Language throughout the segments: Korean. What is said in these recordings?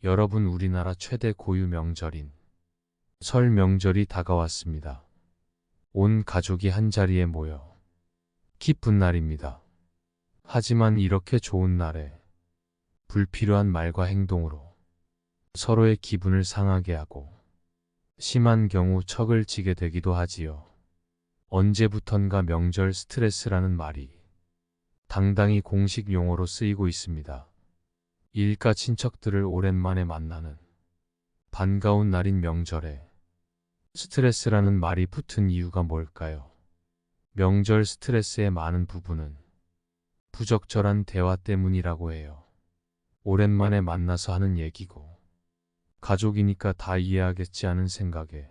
여러분, 우리나라 최대 고유 명절인 설 명절이 다가왔습니다. 온 가족이 한자리에 모여 기쁜 날입니다. 하지만 이렇게 좋은 날에 불필요한 말과 행동으로 서로의 기분을 상하게 하고 심한 경우 척을 지게 되기도 하지요. 언제부턴가 명절 스트레스라는 말이 당당히 공식 용어로 쓰이고 있습니다. 일가 친척들을 오랜만에 만나는 반가운 날인 명절에 스트레스라는 말이 붙은 이유가 뭘까요? 명절 스트레스의 많은 부분은 부적절한 대화 때문이라고 해요. 오랜만에 만나서 하는 얘기고 가족이니까 다 이해하겠지 하는 생각에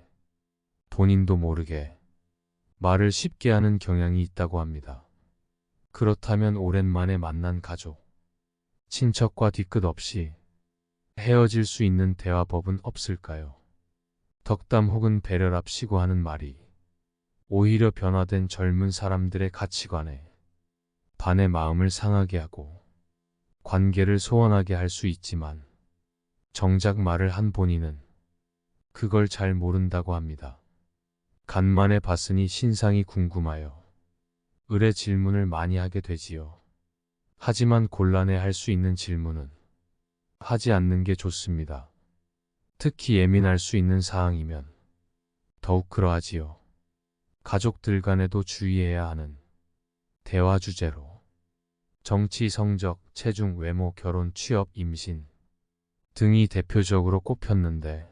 본인도 모르게 말을 쉽게 하는 경향이 있다고 합니다. 그렇다면 오랜만에 만난 가족, 친척과 뒤끝 없이 헤어질 수 있는 대화법은 없을까요? 덕담 혹은 배려랍시고 하는 말이 오히려 변화된 젊은 사람들의 가치관에 반의 마음을 상하게 하고 관계를 소원하게 할 수 있지만 정작 말을 한 본인은 그걸 잘 모른다고 합니다. 간만에 봤으니 신상이 궁금하여 의뢰 질문을 많이 하게 되지요. 하지만 곤란해 할 수 있는 질문은 하지 않는 게 좋습니다. 특히 예민할 수 있는 사항이면 더욱 그러하지요. 가족들 간에도 주의해야 하는 대화 주제로 정치, 성적, 체중, 외모, 결혼, 취업, 임신 등이 대표적으로 꼽혔는데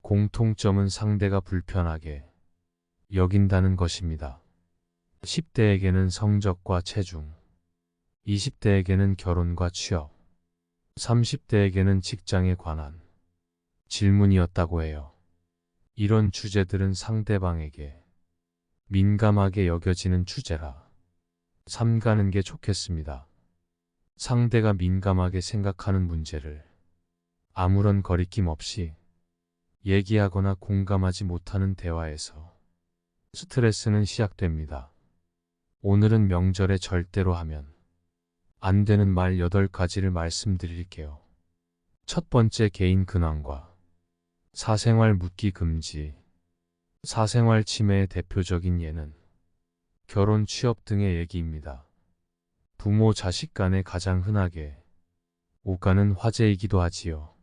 공통점은 상대가 불편하게 여긴다는 것입니다. 10대에게는 성적과 체중, 20대에게는 결혼과 취업, 30대에게는 직장에 관한 질문이었다고 해요. 이런 주제들은 상대방에게 민감하게 여겨지는 주제라 삼가는 게 좋겠습니다. 상대가 민감하게 생각하는 문제를 아무런 거리낌 없이 얘기하거나 공감하지 못하는 대화에서 스트레스는 시작됩니다. 오늘은 명절에 절대로 하면 안 되는 말 8가지를 말씀드릴게요. 첫 번째, 개인 근황과 사생활 묻기 금지. 사생활 침해의 대표적인 예는 결혼, 취업 등의 얘기입니다. 부모, 자식 간에 가장 흔하게 오가는 화제이기도 하지요.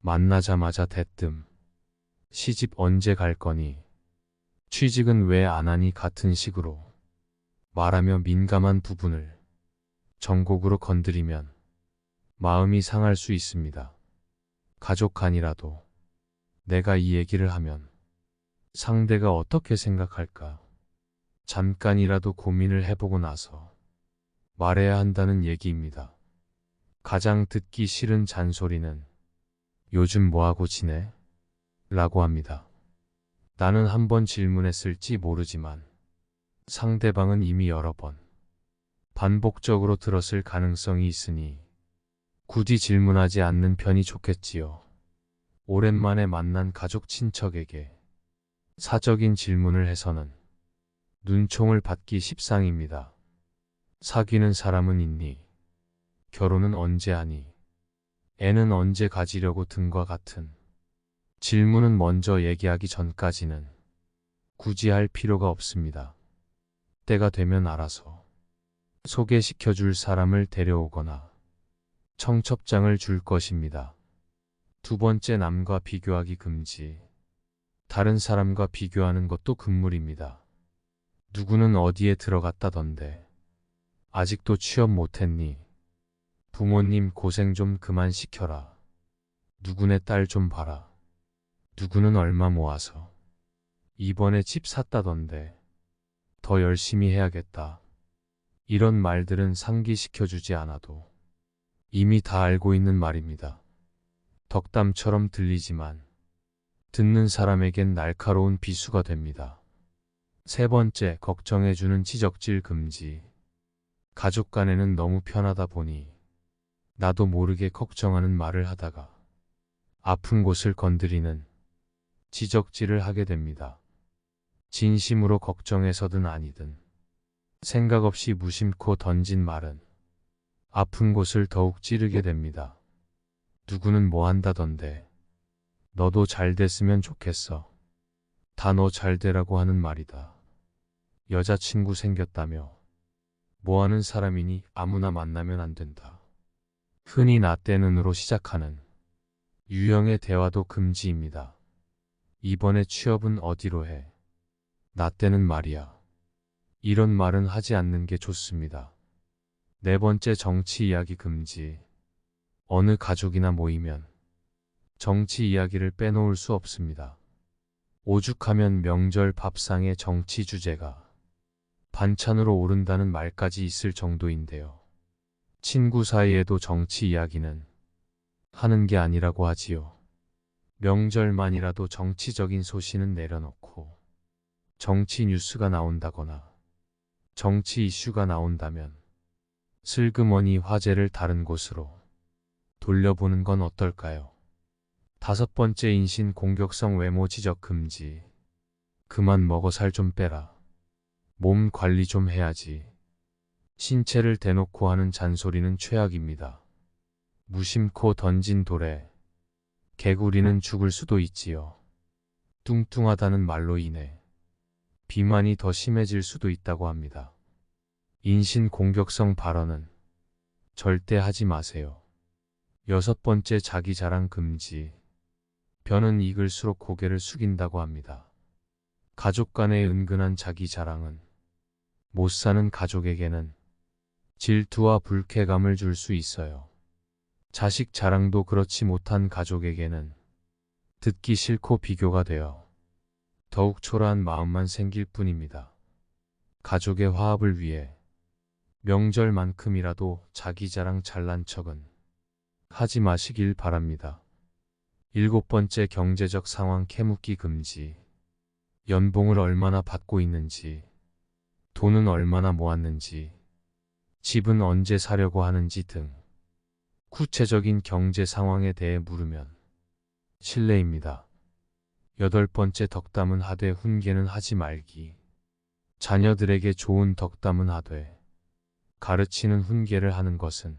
만나자마자 대뜸 시집 언제 갈 거니? 취직은 왜 안 하니? 같은 식으로 말하며 민감한 부분을 정곡으로 건드리면 마음이 상할 수 있습니다. 가족 간이라도 내가 이 얘기를 하면 상대가 어떻게 생각할까? 잠깐이라도 고민을 해보고 나서 말해야 한다는 얘기입니다. 가장 듣기 싫은 잔소리는 요즘 뭐하고 지내? 라고 합니다. 나는 한 번 질문했을지 모르지만 상대방은 이미 여러 번 반복적으로 들었을 가능성이 있으니 굳이 질문하지 않는 편이 좋겠지요. 오랜만에 만난 가족, 친척에게 사적인 질문을 해서는 눈총을 받기 십상입니다. 사귀는 사람은 있니? 결혼은 언제 하니? 애는 언제 가지려고 등과 같은 질문은 먼저 얘기하기 전까지는 굳이 할 필요가 없습니다. 때가 되면 알아서 소개시켜줄 사람을 데려오거나 청첩장을 줄 것입니다. 두 번째, 남과 비교하기 금지. 다른 사람과 비교하는 것도 금물입니다. 누구는 어디에 들어갔다던데 아직도 취업 못했니? 부모님 고생 좀 그만 시켜라. 누구네 딸 좀 봐라. 누구는 얼마 모아서 이번에 집 샀다던데 더 열심히 해야겠다. 이런 말들은 상기시켜주지 않아도 이미 다 알고 있는 말입니다. 덕담처럼 들리지만 듣는 사람에겐 날카로운 비수가 됩니다. 세 번째, 걱정해주는 지적질 금지. 가족 간에는 너무 편하다 보니 나도 모르게 걱정하는 말을 하다가 아픈 곳을 건드리는 지적질을 하게 됩니다. 진심으로 걱정해서든 아니든 생각 없이 무심코 던진 말은 아픈 곳을 더욱 찌르게 됩니다. 누구는 뭐 한다던데. 너도 잘 됐으면 좋겠어. 다 너 잘 되라고 하는 말이다. 여자친구 생겼다며. 뭐 하는 사람이니 아무나 만나면 안 된다. 흔히 나 때는으로 시작하는 유형의 대화도 금지입니다. 이번에 취업은 어디로 해? 나 때는 말이야. 이런 말은 하지 않는 게 좋습니다. 네 번째, 정치 이야기 금지. 어느 가족이나 모이면 정치 이야기를 빼놓을 수 없습니다. 오죽하면 명절 밥상에 정치 주제가 반찬으로 오른다는 말까지 있을 정도인데요. 친구 사이에도 정치 이야기는 하는 게 아니라고 하지요. 명절만이라도 정치적인 소신은 내려놓고 정치 뉴스가 나온다거나 정치 이슈가 나온다면 슬그머니 화제를 다른 곳으로 돌려보는 건 어떨까요? 다섯 번째, 인신 공격성 외모 지적 금지. 그만 먹어 살 좀 빼라. 몸 관리 좀 해야지. 신체를 대놓고 하는 잔소리는 최악입니다. 무심코 던진 돌에 개구리는 죽을 수도 있지요. 뚱뚱하다는 말로 인해 비만이 더 심해질 수도 있다고 합니다. 인신 공격성 발언은 절대 하지 마세요. 여섯 번째, 자기 자랑 금지. 벼는 익을수록 고개를 숙인다고 합니다. 가족 간의 은근한 자기 자랑은 못 사는 가족에게는 질투와 불쾌감을 줄 수 있어요. 자식 자랑도 그렇지 못한 가족에게는 듣기 싫고 비교가 되어 더욱 초라한 마음만 생길 뿐입니다. 가족의 화합을 위해 명절만큼이라도 자기 자랑 잘난 척은 하지 마시길 바랍니다. 일곱 번째, 경제적 상황 캐묻기 금지. 연봉을 얼마나 받고 있는지, 돈은 얼마나 모았는지, 집은 언제 사려고 하는지 등 구체적인 경제 상황에 대해 물으면 실례입니다. 여덟 번째, 덕담은 하되 훈계는 하지 말기. 자녀들에게 좋은 덕담은 하되 가르치는 훈계를 하는 것은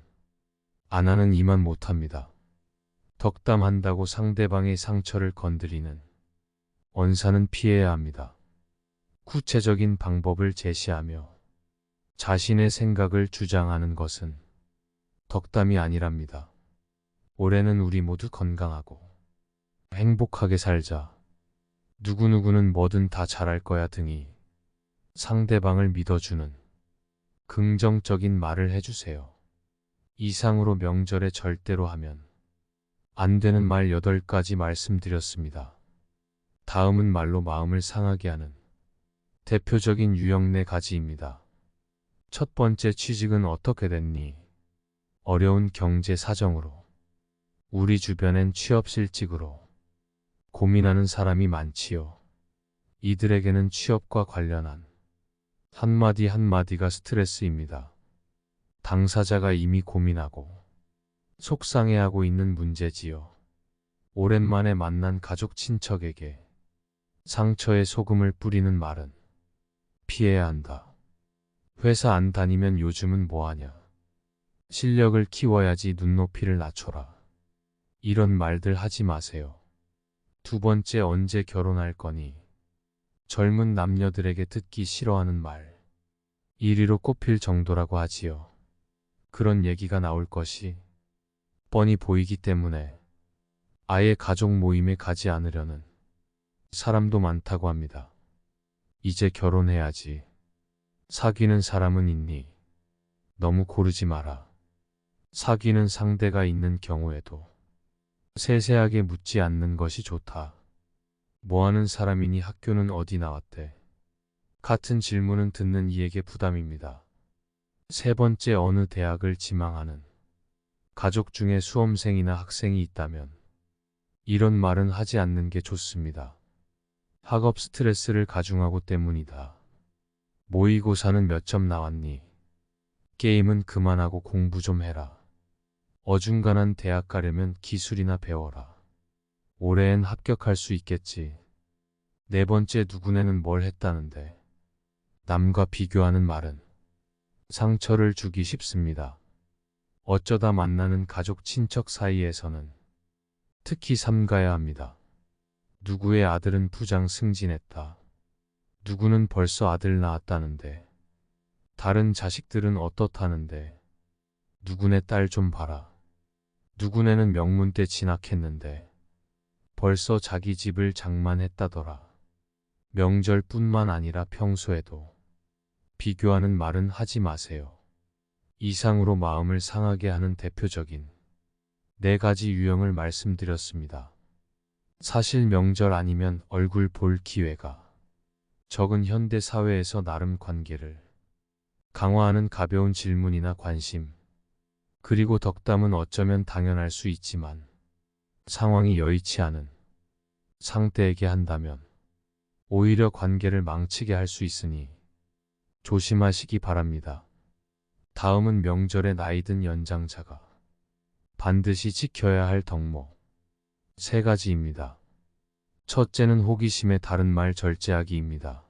안 하는 이만 못합니다. 덕담한다고 상대방의 상처를 건드리는 언사는 피해야 합니다. 구체적인 방법을 제시하며 자신의 생각을 주장하는 것은 덕담이 아니랍니다. 올해는 우리 모두 건강하고 행복하게 살자. 누구누구는 뭐든 다 잘할 거야 등이 상대방을 믿어주는 긍정적인 말을 해주세요. 이상으로 명절에 절대로 하면 안 되는 말 8가지 말씀드렸습니다. 다음은 말로 마음을 상하게 하는 대표적인 유형 4가지입니다. 첫 번째, 취직은 어떻게 됐니? 어려운 경제 사정으로 우리 주변엔 취업실직으로 고민하는 사람이 많지요. 이들에게는 취업과 관련한 한마디 한마디가 스트레스입니다. 당사자가 이미 고민하고 속상해하고 있는 문제지요. 오랜만에 만난 가족 친척에게 상처에 소금을 뿌리는 말은 피해야 한다. 회사 안 다니면 요즘은 뭐하냐. 실력을 키워야지 눈높이를 낮춰라. 이런 말들 하지 마세요. 두 번째, 언제 결혼할 거니? 젊은 남녀들에게 듣기 싫어하는 말. 1위로 꼽힐 정도라고 하지요. 그런 얘기가 나올 것이 뻔히 보이기 때문에 아예 가족 모임에 가지 않으려는 사람도 많다고 합니다. 이제 결혼해야지. 사귀는 사람은 있니? 너무 고르지 마라. 사귀는 상대가 있는 경우에도 세세하게 묻지 않는 것이 좋다. 뭐하는 사람이니? 학교는 어디 나왔대? 같은 질문은 듣는 이에게 부담입니다. 세 번째, 어느 대학을 지망하는 가족 중에 수험생이나 학생이 있다면 이런 말은 하지 않는 게 좋습니다. 학업 스트레스를 가중하고 때문이다. 모의고사는 몇 점 나왔니? 게임은 그만하고 공부 좀 해라. 어중간한 대학 가려면 기술이나 배워라. 올해엔 합격할 수 있겠지. 네 번째, 누구네는 뭘 했다는데. 남과 비교하는 말은 상처를 주기 쉽습니다. 어쩌다 만나는 가족 친척 사이에서는 특히 삼가야 합니다. 누구의 아들은 부장 승진했다. 누구는 벌써 아들 낳았다는데. 다른 자식들은 어떻다는데. 누구네 딸 좀 봐라. 누구네는 명문대 진학했는데. 벌써 자기 집을 장만했다더라. 명절뿐만 아니라 평소에도 비교하는 말은 하지 마세요. 이상으로 마음을 상하게 하는 대표적인 4가지 유형을 말씀드렸습니다. 사실 명절 아니면 얼굴 볼 기회가 적은 현대 사회에서 나름 관계를 강화하는 가벼운 질문이나 관심, 그리고 덕담은 어쩌면 당연할 수 있지만 상황이 여의치 않은 상대에게 한다면 오히려 관계를 망치게 할 수 있으니 조심하시기 바랍니다. 다음은 명절에 나이든 연장자가 반드시 지켜야 할 덕목 3가지입니다. 첫째는 호기심에 다른 말 절제하기입니다.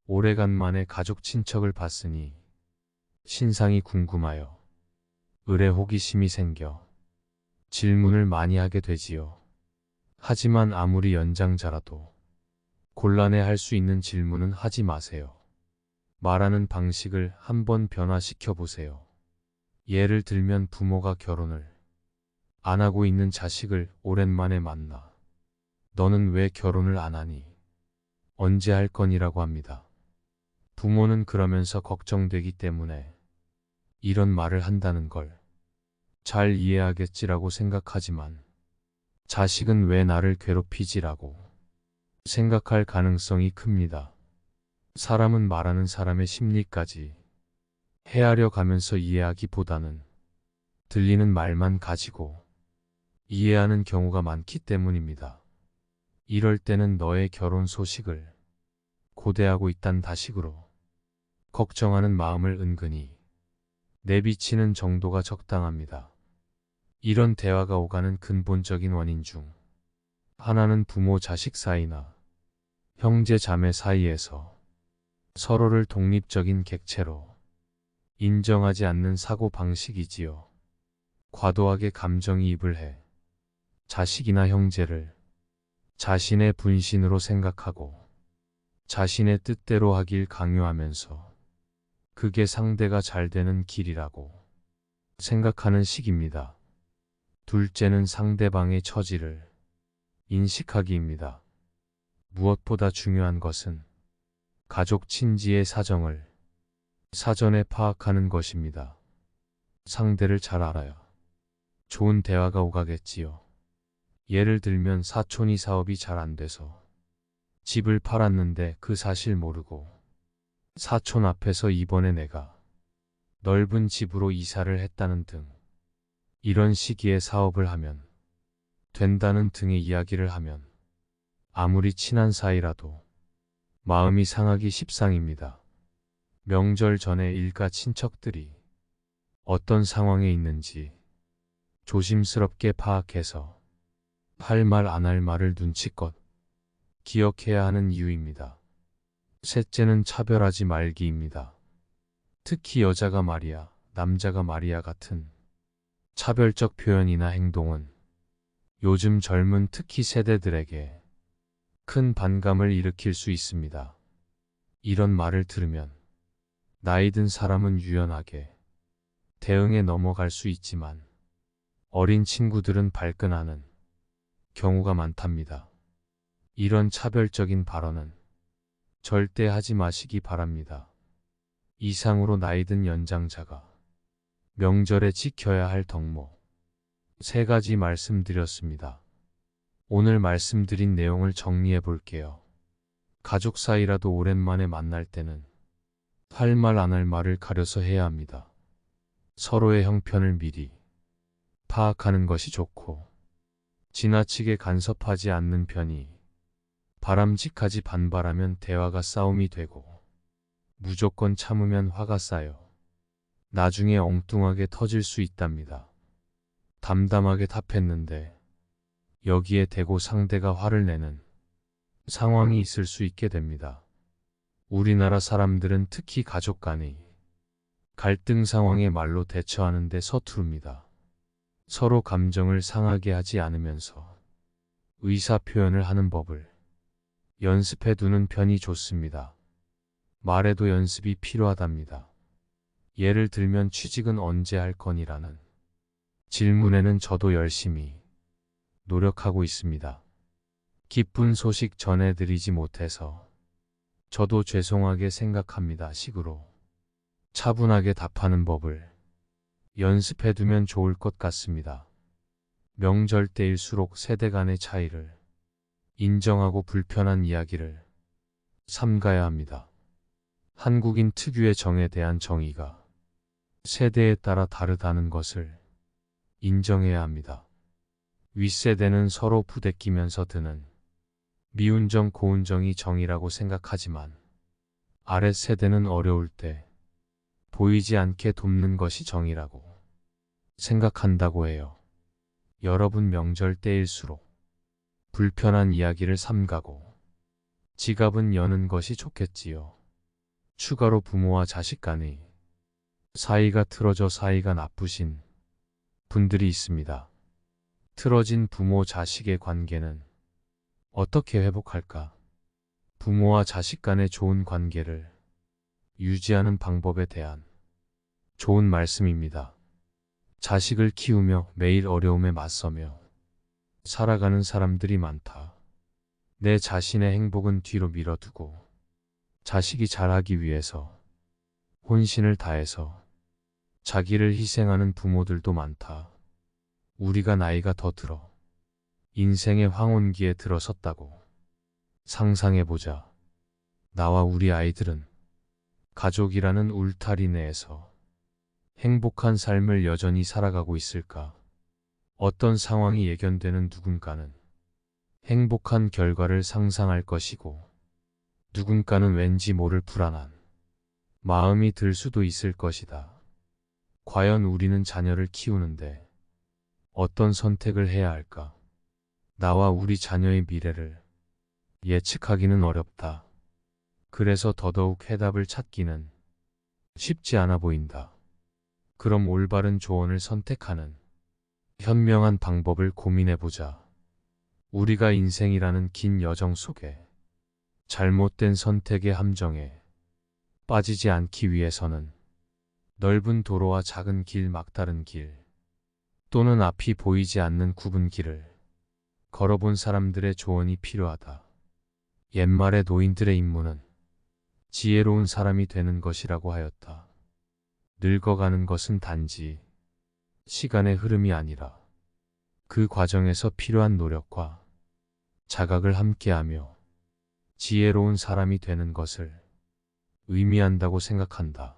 오래간만에 가족 친척을 봤으니 신상이 궁금하여 을의 호기심이 생겨 질문을 많이 하게 되지요. 하지만 아무리 연장자라도 곤란해할 수 있는 질문은 하지 마세요. 말하는 방식을 한번 변화시켜 보세요. 예를 들면 부모가 결혼을 안 하고 있는 자식을 오랜만에 만나 너는 왜 결혼을 안 하니? 언제 할 거니라고 합니다. 부모는 그러면서 걱정되기 때문에 이런 말을 한다는 걸 잘 이해하겠지라고 생각하지만 자식은 왜 나를 괴롭히지라고 생각할 가능성이 큽니다. 사람은 말하는 사람의 심리까지 헤아려 가면서 이해하기보다는 들리는 말만 가지고 이해하는 경우가 많기 때문입니다. 이럴 때는 너의 결혼 소식을 고대하고 있단 다식으로 걱정하는 마음을 은근히 내비치는 정도가 적당합니다. 이런 대화가 오가는 근본적인 원인 중 하나는 부모 자식 사이나 형제 자매 사이에서 서로를 독립적인 객체로 인정하지 않는 사고 방식이지요. 과도하게 감정이입을 해 자식이나 형제를 자신의 분신으로 생각하고 자신의 뜻대로 하길 강요하면서 그게 상대가 잘 되는 길이라고 생각하는 식입니다. 둘째는 상대방의 처지를 인식하기입니다. 무엇보다 중요한 것은 가족 친지의 사정을 사전에 파악하는 것입니다. 상대를 잘 알아야 좋은 대화가 오가겠지요. 예를 들면 사촌이 사업이 잘 안 돼서 집을 팔았는데 그 사실 모르고 사촌 앞에서 이번에 내가 넓은 집으로 이사를 했다는 등 이런 시기에 사업을 하면 된다는 등의 이야기를 하면 아무리 친한 사이라도 마음이 상하기 십상입니다. 명절 전에 일가 친척들이 어떤 상황에 있는지 조심스럽게 파악해서 할 말 안 할 말을 눈치껏 기억해야 하는 이유입니다. 셋째는 차별하지 말기입니다. 특히 여자가 말이야, 남자가 말이야 같은 차별적 표현이나 행동은 요즘 젊은 특히 세대들에게 큰 반감을 일으킬 수 있습니다. 이런 말을 들으면 나이 든 사람은 유연하게 대응에 넘어갈 수 있지만 어린 친구들은 발끈하는 경우가 많답니다. 이런 차별적인 발언은 절대 하지 마시기 바랍니다. 이상으로 나이 든 연장자가 명절에 지켜야 할 덕목 3가지 말씀드렸습니다. 오늘 말씀드린 내용을 정리해 볼게요. 가족 사이라도 오랜만에 만날 때는 할 말 안 할 말을 가려서 해야 합니다. 서로의 형편을 미리 파악하는 것이 좋고 지나치게 간섭하지 않는 편이 바람직하지 반발하면 대화가 싸움이 되고 무조건 참으면 화가 쌓여 나중에 엉뚱하게 터질 수 있답니다. 담담하게 답했는데 여기에 대고 상대가 화를 내는 상황이 있을 수 있게 됩니다. 우리나라 사람들은 특히 가족 간의 갈등 상황에 말로 대처하는 데 서투릅니다. 서로 감정을 상하게 하지 않으면서 의사 표현을 하는 법을 연습해 두는 편이 좋습니다. 말에도 연습이 필요하답니다. 예를 들면 취직은 언제 할 거니라는 질문에는 저도 열심히 노력하고 있습니다. 기쁜 소식 전해드리지 못해서 저도 죄송하게 생각합니다. 식으로 차분하게 답하는 법을 연습해 두면 좋을 것 같습니다. 명절 때일수록 세대 간의 차이를 인정하고 불편한 이야기를 삼가야 합니다. 한국인 특유의 정에 대한 정의가 세대에 따라 다르다는 것을 인정해야 합니다. 윗세대는 서로 부대끼면서 드는 미운 정 고운 정이 정이라고 생각하지만 아랫세대는 어려울 때 보이지 않게 돕는 것이 정이라고 생각한다고 해요. 여러분 명절 때일수록 불편한 이야기를 삼가고 지갑은 여는 것이 좋겠지요. 추가로 부모와 자식 간의 사이가 틀어져 사이가 나쁘신 분들이 있습니다. 틀어진 부모 자식의 관계는 어떻게 회복할까? 부모와 자식 간의 좋은 관계를 유지하는 방법에 대한 좋은 말씀입니다. 자식을 키우며 매일 어려움에 맞서며 살아가는 사람들이 많다. 내 자신의 행복은 뒤로 밀어두고 자식이 잘하기 위해서 혼신을 다해서 자기를 희생하는 부모들도 많다. 우리가 나이가 더 들어 인생의 황혼기에 들어섰다고 상상해보자. 나와 우리 아이들은 가족이라는 울타리 내에서 행복한 삶을 여전히 살아가고 있을까? 어떤 상황이 예견되는 누군가는 행복한 결과를 상상할 것이고 누군가는 왠지 모를 불안한 마음이 들 수도 있을 것이다. 과연 우리는 자녀를 키우는데 어떤 선택을 해야 할까? 나와 우리 자녀의 미래를 예측하기는 어렵다. 그래서 더더욱 해답을 찾기는 쉽지 않아 보인다. 그럼 올바른 조언을 선택하는 현명한 방법을 고민해보자. 우리가 인생이라는 긴 여정 속에 잘못된 선택의 함정에 빠지지 않기 위해서는 넓은 도로와 작은 길, 막다른 길 또는 앞이 보이지 않는 굽은 길을 걸어본 사람들의 조언이 필요하다. 옛말의 노인들의 임무는 지혜로운 사람이 되는 것이라고 하였다. 늙어가는 것은 단지 시간의 흐름이 아니라 그 과정에서 필요한 노력과 자각을 함께하며 지혜로운 사람이 되는 것을 의미한다고 생각한다.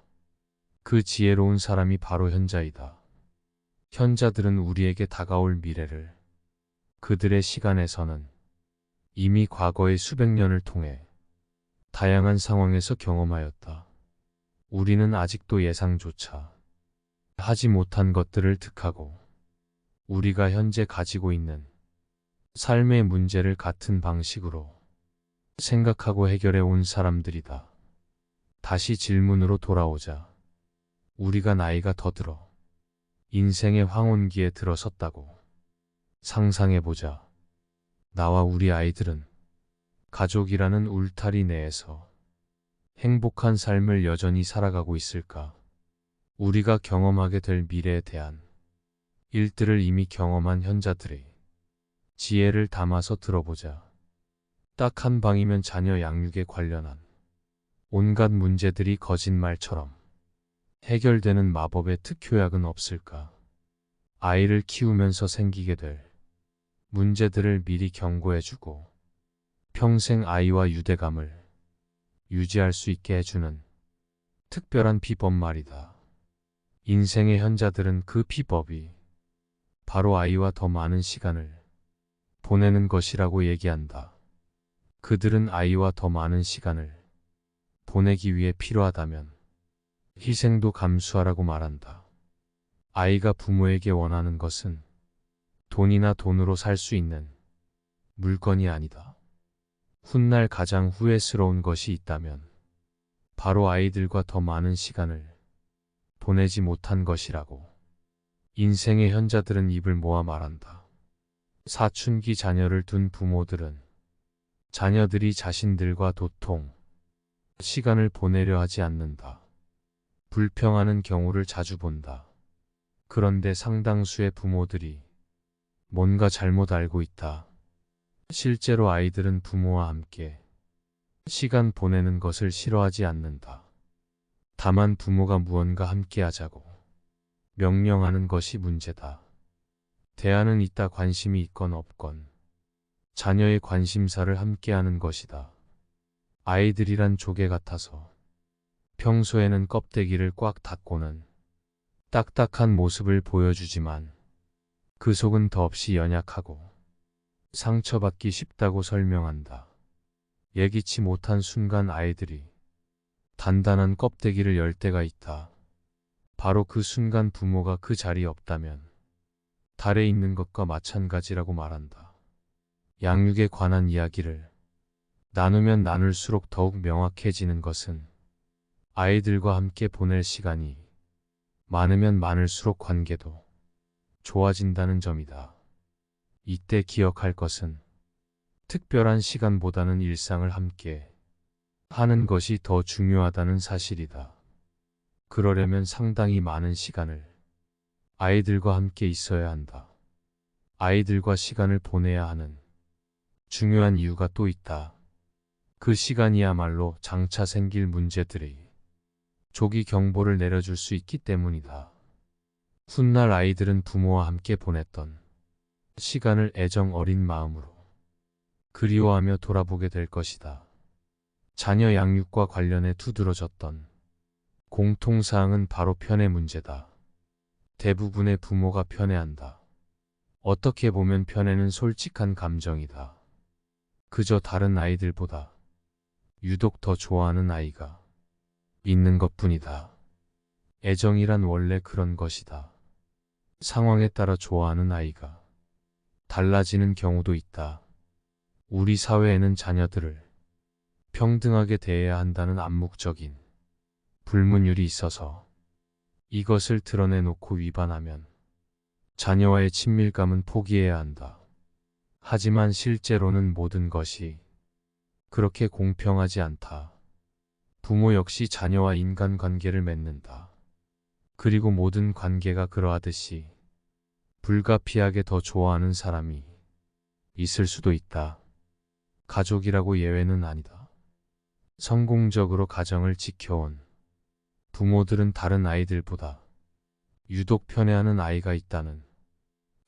그 지혜로운 사람이 바로 현자이다. 현자들은 우리에게 다가올 미래를 그들의 시간에서는 이미 과거의 수백 년을 통해 다양한 상황에서 경험하였다. 우리는 아직도 예상조차 하지 못한 것들을 득하고 우리가 현재 가지고 있는 삶의 문제를 같은 방식으로 생각하고 해결해 온 사람들이다. 다시 질문으로 돌아오자. 우리가 나이가 더 들어 인생의 황혼기에 들어섰다고 상상해보자. 나와 우리 아이들은 가족이라는 울타리 내에서 행복한 삶을 여전히 살아가고 있을까? 우리가 경험하게 될 미래에 대한 일들을 이미 경험한 현자들의 지혜를 담아서 들어보자. 딱 한 방이면 자녀 양육에 관련한 온갖 문제들이 거짓말처럼 해결되는 마법의 특효약은 없을까? 아이를 키우면서 생기게 될 문제들을 미리 경고해주고 평생 아이와 유대감을 유지할 수 있게 해주는 특별한 비법 말이다. 인생의 현자들은 그 비법이 바로 아이와 더 많은 시간을 보내는 것이라고 얘기한다. 그들은 아이와 더 많은 시간을 보내기 위해 필요하다면 희생도 감수하라고 말한다. 아이가 부모에게 원하는 것은 돈이나 돈으로 살 수 있는 물건이 아니다. 훗날 가장 후회스러운 것이 있다면 바로 아이들과 더 많은 시간을 보내지 못한 것이라고. 인생의 현자들은 입을 모아 말한다. 사춘기 자녀를 둔 부모들은 자녀들이 자신들과 도통 시간을 보내려 하지 않는다. 불평하는 경우를 자주 본다. 그런데 상당수의 부모들이 뭔가 잘못 알고 있다. 실제로 아이들은 부모와 함께 시간 보내는 것을 싫어하지 않는다. 다만 부모가 무언가 함께 하자고 명령하는 것이 문제다. 대안은 있다. 관심이 있건 없건 자녀의 관심사를 함께하는 것이다. 아이들이란 조개 같아서 평소에는 껍데기를 꽉 닫고는 딱딱한 모습을 보여주지만 그 속은 더없이 연약하고 상처받기 쉽다고 설명한다. 예기치 못한 순간 아이들이 단단한 껍데기를 열 때가 있다. 바로 그 순간 부모가 그 자리에 없다면 달에 있는 것과 마찬가지라고 말한다. 양육에 관한 이야기를 나누면 나눌수록 더욱 명확해지는 것은 아이들과 함께 보낼 시간이 많으면 많을수록 관계도 좋아진다는 점이다. 이때 기억할 것은 특별한 시간보다는 일상을 함께 하는 것이 더 중요하다는 사실이다. 그러려면 상당히 많은 시간을 아이들과 함께 있어야 한다. 아이들과 시간을 보내야 하는 중요한 이유가 또 있다. 그 시간이야말로 장차 생길 문제들의 조기 경보를 내려줄 수 있기 때문이다. 훗날 아이들은 부모와 함께 보냈던 시간을 애정 어린 마음으로 그리워하며 돌아보게 될 것이다. 자녀 양육과 관련해 두드러졌던 공통사항은 바로 편애 문제다. 대부분의 부모가 편애한다. 어떻게 보면 편애는 솔직한 감정이다. 그저 다른 아이들보다 유독 더 좋아하는 아이가 있는 것뿐이다. 애정이란 원래 그런 것이다. 상황에 따라 좋아하는 아이가 달라지는 경우도 있다. 우리 사회에는 자녀들을 평등하게 대해야 한다는 암묵적인 불문율이 있어서 이것을 드러내놓고 위반하면 자녀와의 친밀감은 포기해야 한다. 하지만 실제로는 모든 것이 그렇게 공평하지 않다. 부모 역시 자녀와 인간관계를 맺는다. 그리고 모든 관계가 그러하듯이 불가피하게 더 좋아하는 사람이 있을 수도 있다. 가족이라고 예외는 아니다. 성공적으로 가정을 지켜온 부모들은 다른 아이들보다 유독 편애하는 아이가 있다는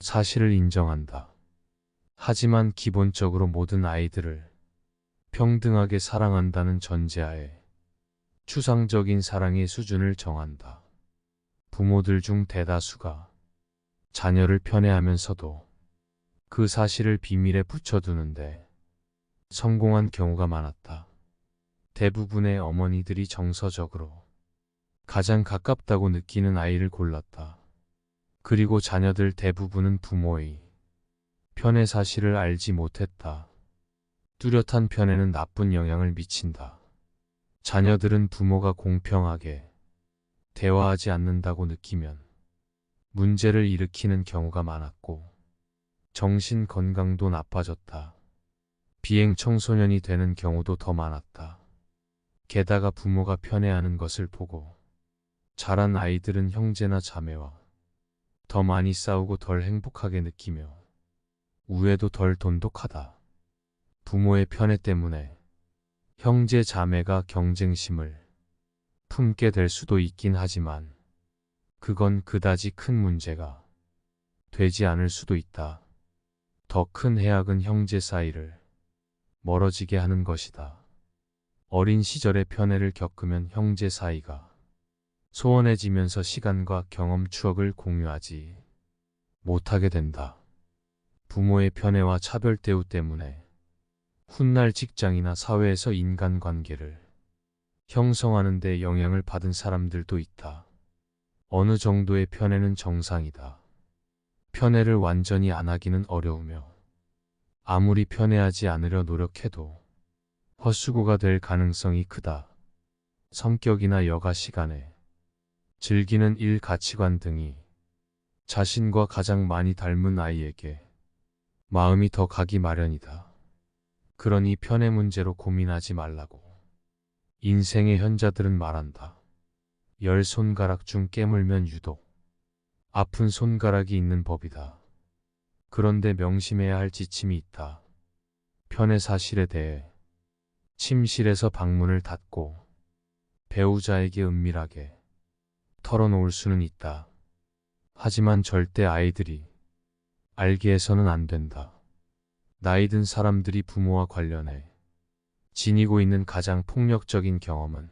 사실을 인정한다. 하지만 기본적으로 모든 아이들을 평등하게 사랑한다는 전제하에 추상적인 사랑의 수준을 정한다. 부모들 중 대다수가 자녀를 편애하면서도 그 사실을 비밀에 붙여두는데 성공한 경우가 많았다. 대부분의 어머니들이 정서적으로 가장 가깝다고 느끼는 아이를 골랐다. 그리고 자녀들 대부분은 부모의 편애 사실을 알지 못했다. 뚜렷한 편애는 나쁜 영향을 미친다. 자녀들은 부모가 공평하게 대화하지 않는다고 느끼면 문제를 일으키는 경우가 많았고 정신 건강도 나빠졌다. 비행 청소년이 되는 경우도 더 많았다. 게다가 부모가 편애하는 것을 보고 자란 아이들은 형제나 자매와 더 많이 싸우고 덜 행복하게 느끼며 우애도 덜 돈독하다. 부모의 편애 때문에 형제 자매가 경쟁심을 품게 될 수도 있긴 하지만 그건 그다지 큰 문제가 되지 않을 수도 있다. 더 큰 해악은 형제 사이를 멀어지게 하는 것이다. 어린 시절의 편애를 겪으면 형제 사이가 소원해지면서 시간과 경험 추억을 공유하지 못하게 된다. 부모의 편애와 차별 대우 때문에 훗날 직장이나 사회에서 인간관계를 형성하는 데 영향을 받은 사람들도 있다. 어느 정도의 편애는 정상이다. 편애를 완전히 안 하기는 어려우며 아무리 편애하지 않으려 노력해도 헛수고가 될 가능성이 크다. 성격이나 여가 시간에 즐기는 일 가치관 등이 자신과 가장 많이 닮은 아이에게 마음이 더 가기 마련이다. 그러니 편의 문제로 고민하지 말라고. 인생의 현자들은 말한다. 10손가락 중 깨물면 유독 아픈 손가락이 있는 법이다. 그런데 명심해야 할 지침이 있다. 편의 사실에 대해 침실에서 방문을 닫고 배우자에게 은밀하게 털어놓을 수는 있다. 하지만 절대 아이들이 알게 해서는 안 된다. 나이 든 사람들이 부모와 관련해 지니고 있는 가장 폭력적인 경험은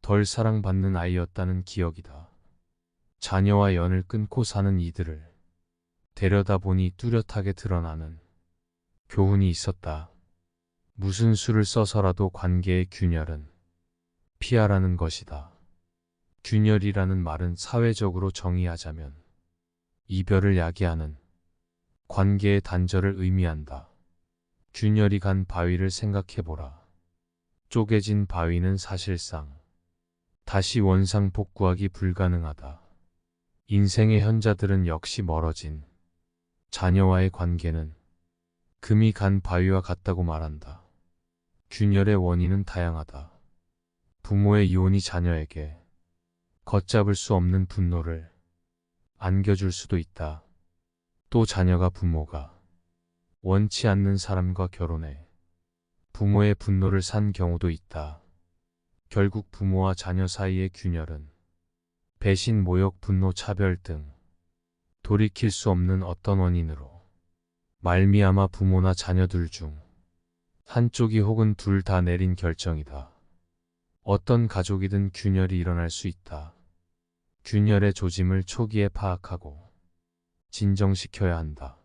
덜 사랑받는 아이였다는 기억이다. 자녀와 연을 끊고 사는 이들을 데려다보니 뚜렷하게 드러나는 교훈이 있었다. 무슨 수를 써서라도 관계의 균열은 피하라는 것이다. 균열이라는 말은 사회적으로 정의하자면 이별을 야기하는 관계의 단절을 의미한다. 균열이 간 바위를 생각해보라. 쪼개진 바위는 사실상 다시 원상복구하기 불가능하다. 인생의 현자들은 역시 멀어진 자녀와의 관계는 금이 간 바위와 같다고 말한다. 균열의 원인은 다양하다. 부모의 이혼이 자녀에게 걷잡을 수 없는 분노를 안겨줄 수도 있다. 또 자녀가 부모가 원치 않는 사람과 결혼해 부모의 분노를 산 경우도 있다. 결국 부모와 자녀 사이의 균열은 배신, 모욕, 분노, 차별 등 돌이킬 수 없는 어떤 원인으로 말미암아 부모나 자녀들 중 한쪽이 혹은 둘 다 내린 결정이다. 어떤 가족이든 균열이 일어날 수 있다. 균열의 조짐을 초기에 파악하고 진정시켜야 한다.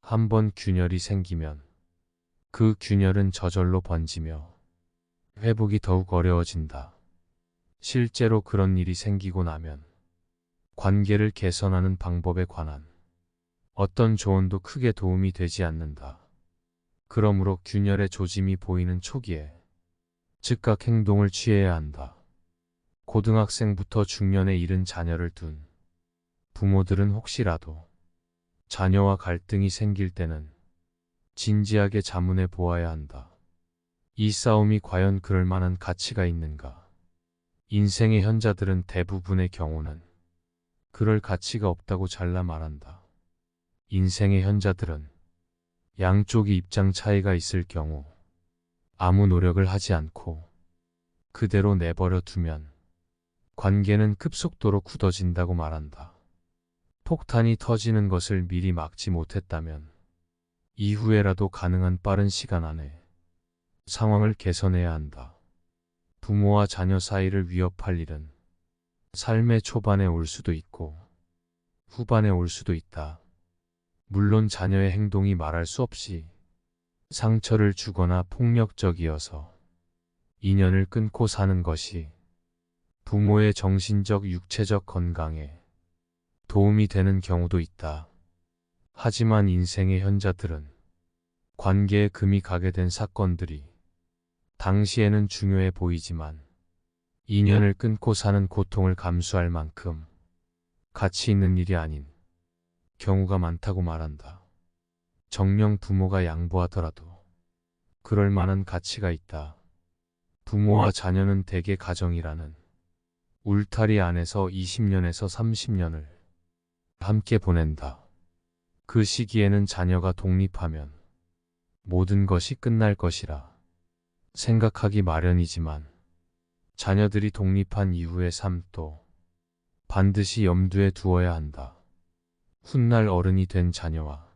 한번 균열이 생기면 그 균열은 저절로 번지며 회복이 더욱 어려워진다. 실제로 그런 일이 생기고 나면 관계를 개선하는 방법에 관한 어떤 조언도 크게 도움이 되지 않는다. 그러므로 균열의 조짐이 보이는 초기에 즉각 행동을 취해야 한다. 고등학생부터 중년에 이른 자녀를 둔 부모들은 혹시라도 자녀와 갈등이 생길 때는 진지하게 자문해 보아야 한다. 이 싸움이 과연 그럴 만한 가치가 있는가? 인생의 현자들은 대부분의 경우는 그럴 가치가 없다고 잘라 말한다. 인생의 현자들은 양쪽이 입장 차이가 있을 경우 아무 노력을 하지 않고 그대로 내버려 두면 관계는 급속도로 굳어진다고 말한다. 폭탄이 터지는 것을 미리 막지 못했다면 이후에라도 가능한 빠른 시간 안에 상황을 개선해야 한다. 부모와 자녀 사이를 위협할 일은 삶의 초반에 올 수도 있고 후반에 올 수도 있다. 물론 자녀의 행동이 말할 수 없이 상처를 주거나 폭력적이어서 인연을 끊고 사는 것이 부모의 정신적, 육체적 건강에 도움이 되는 경우도 있다. 하지만 인생의 현자들은 관계에 금이 가게 된 사건들이 당시에는 중요해 보이지만 인연을 끊고 사는 고통을 감수할 만큼 가치 있는 일이 아닌 경우가 많다고 말한다. 정녕 부모가 양보하더라도 그럴 만한 가치가 있다. 부모와 자녀는 대개 가정이라는 울타리 안에서 20년에서 30년을 함께 보낸다. 그 시기에는 자녀가 독립하면 모든 것이 끝날 것이라 생각하기 마련이지만 자녀들이 독립한 이후의 삶도 반드시 염두에 두어야 한다. 훗날 어른이 된 자녀와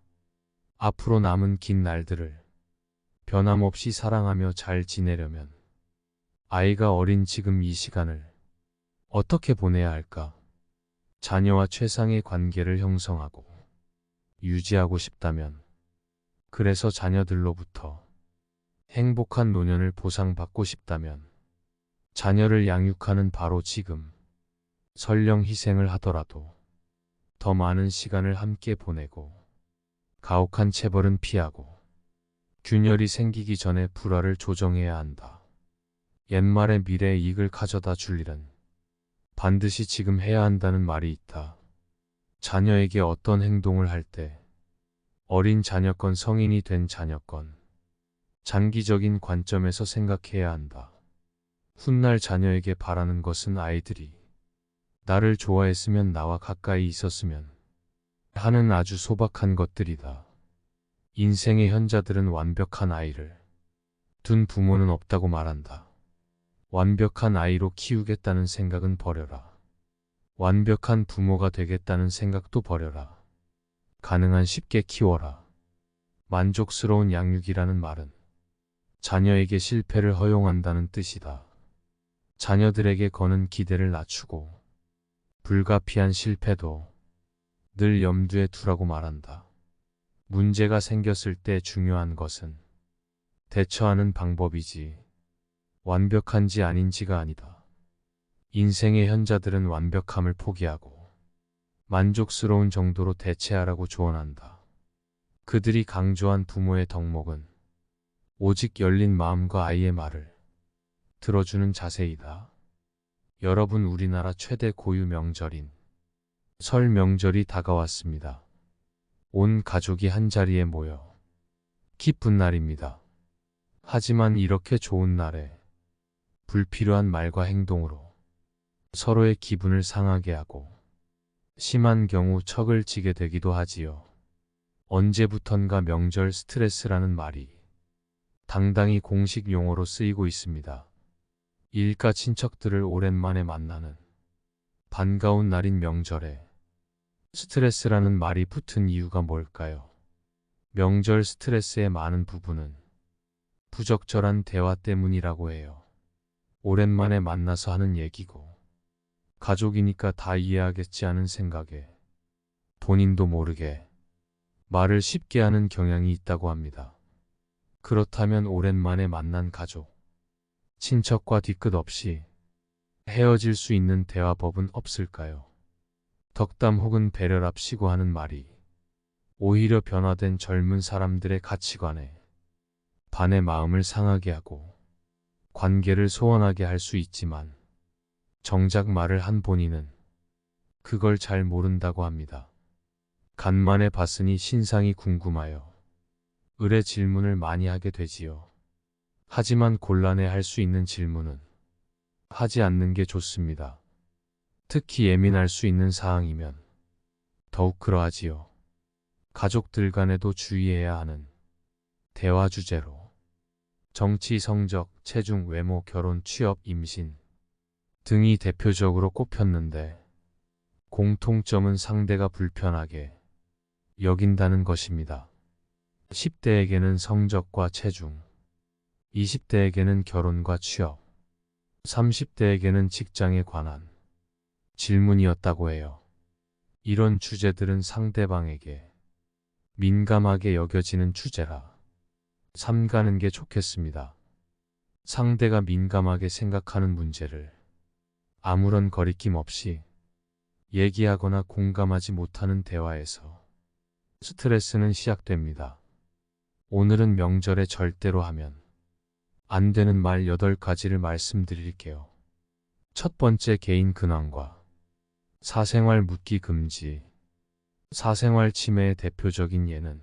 앞으로 남은 긴 날들을 변함없이 사랑하며 잘 지내려면 아이가 어린 지금 이 시간을 어떻게 보내야 할까? 자녀와 최상의 관계를 형성하고 유지하고 싶다면, 그래서 자녀들로부터 행복한 노년을 보상받고 싶다면 자녀를 양육하는 바로 지금, 설령 희생을 하더라도 더 많은 시간을 함께 보내고 가혹한 체벌은 피하고 균열이 생기기 전에 불화를 조정해야 한다. 옛말에 미래의 이익을 가져다 줄 일은 반드시 지금 해야 한다는 말이 있다. 자녀에게 어떤 행동을 할 때 어린 자녀건 성인이 된 자녀건 장기적인 관점에서 생각해야 한다. 훗날 자녀에게 바라는 것은 아이들이 나를 좋아했으면 나와 가까이 있었으면 하는 아주 소박한 것들이다. 인생의 현자들은 완벽한 아이를 둔 부모는 없다고 말한다. 완벽한 아이로 키우겠다는 생각은 버려라. 완벽한 부모가 되겠다는 생각도 버려라. 가능한 쉽게 키워라. 만족스러운 양육이라는 말은 자녀에게 실패를 허용한다는 뜻이다. 자녀들에게 거는 기대를 낮추고 불가피한 실패도 늘 염두에 두라고 말한다. 문제가 생겼을 때 중요한 것은 대처하는 방법이지 완벽한지 아닌지가 아니다. 인생의 현자들은 완벽함을 포기하고 만족스러운 정도로 대체하라고 조언한다. 그들이 강조한 부모의 덕목은 오직 열린 마음과 아이의 말을 들어주는 자세이다. 여러분, 우리나라 최대 고유 명절인 설 명절이 다가왔습니다. 온 가족이 한자리에 모여 기쁜 날입니다. 하지만 이렇게 좋은 날에 불필요한 말과 행동으로 서로의 기분을 상하게 하고 심한 경우 척을 지게 되기도 하지요. 언제부턴가 명절 스트레스라는 말이 당당히 공식 용어로 쓰이고 있습니다. 일가 친척들을 오랜만에 만나는 반가운 날인 명절에 스트레스라는 말이 붙은 이유가 뭘까요? 명절 스트레스의 많은 부분은 부적절한 대화 때문이라고 해요. 오랜만에 만나서 하는 얘기고 가족이니까 다 이해하겠지 하는 생각에 본인도 모르게 말을 쉽게 하는 경향이 있다고 합니다. 그렇다면 오랜만에 만난 가족, 친척과 뒤끝 없이 헤어질 수 있는 대화법은 없을까요? 덕담 혹은 배려랍시고 하는 말이 오히려 변화된 젊은 사람들의 가치관에 반의 마음을 상하게 하고 관계를 소원하게 할 수 있지만 정작 말을 한 본인은 그걸 잘 모른다고 합니다. 간만에 봤으니 신상이 궁금하여 의뢰 질문을 많이 하게 되지요. 하지만 곤란해 할 수 있는 질문은 하지 않는 게 좋습니다. 특히 예민할 수 있는 사항이면 더욱 그러하지요. 가족들 간에도 주의해야 하는 대화 주제로 정치, 성적, 체중, 외모, 결혼, 취업, 임신 등이 대표적으로 꼽혔는데 공통점은 상대가 불편하게 여긴다는 것입니다. 10대에게는 성적과 체중, 20대에게는 결혼과 취업, 30대에게는 직장에 관한 질문이었다고 해요. 이런 주제들은 상대방에게 민감하게 여겨지는 주제라 삼가는 게 좋겠습니다. 상대가 민감하게 생각하는 문제를 아무런 거리낌 없이 얘기하거나 공감하지 못하는 대화에서 스트레스는 시작됩니다. 오늘은 명절에 절대로 하면 안 되는 말 8가지를 말씀드릴게요. 첫 번째, 개인 근황과 사생활 묻기 금지. 사생활 침해의 대표적인 예는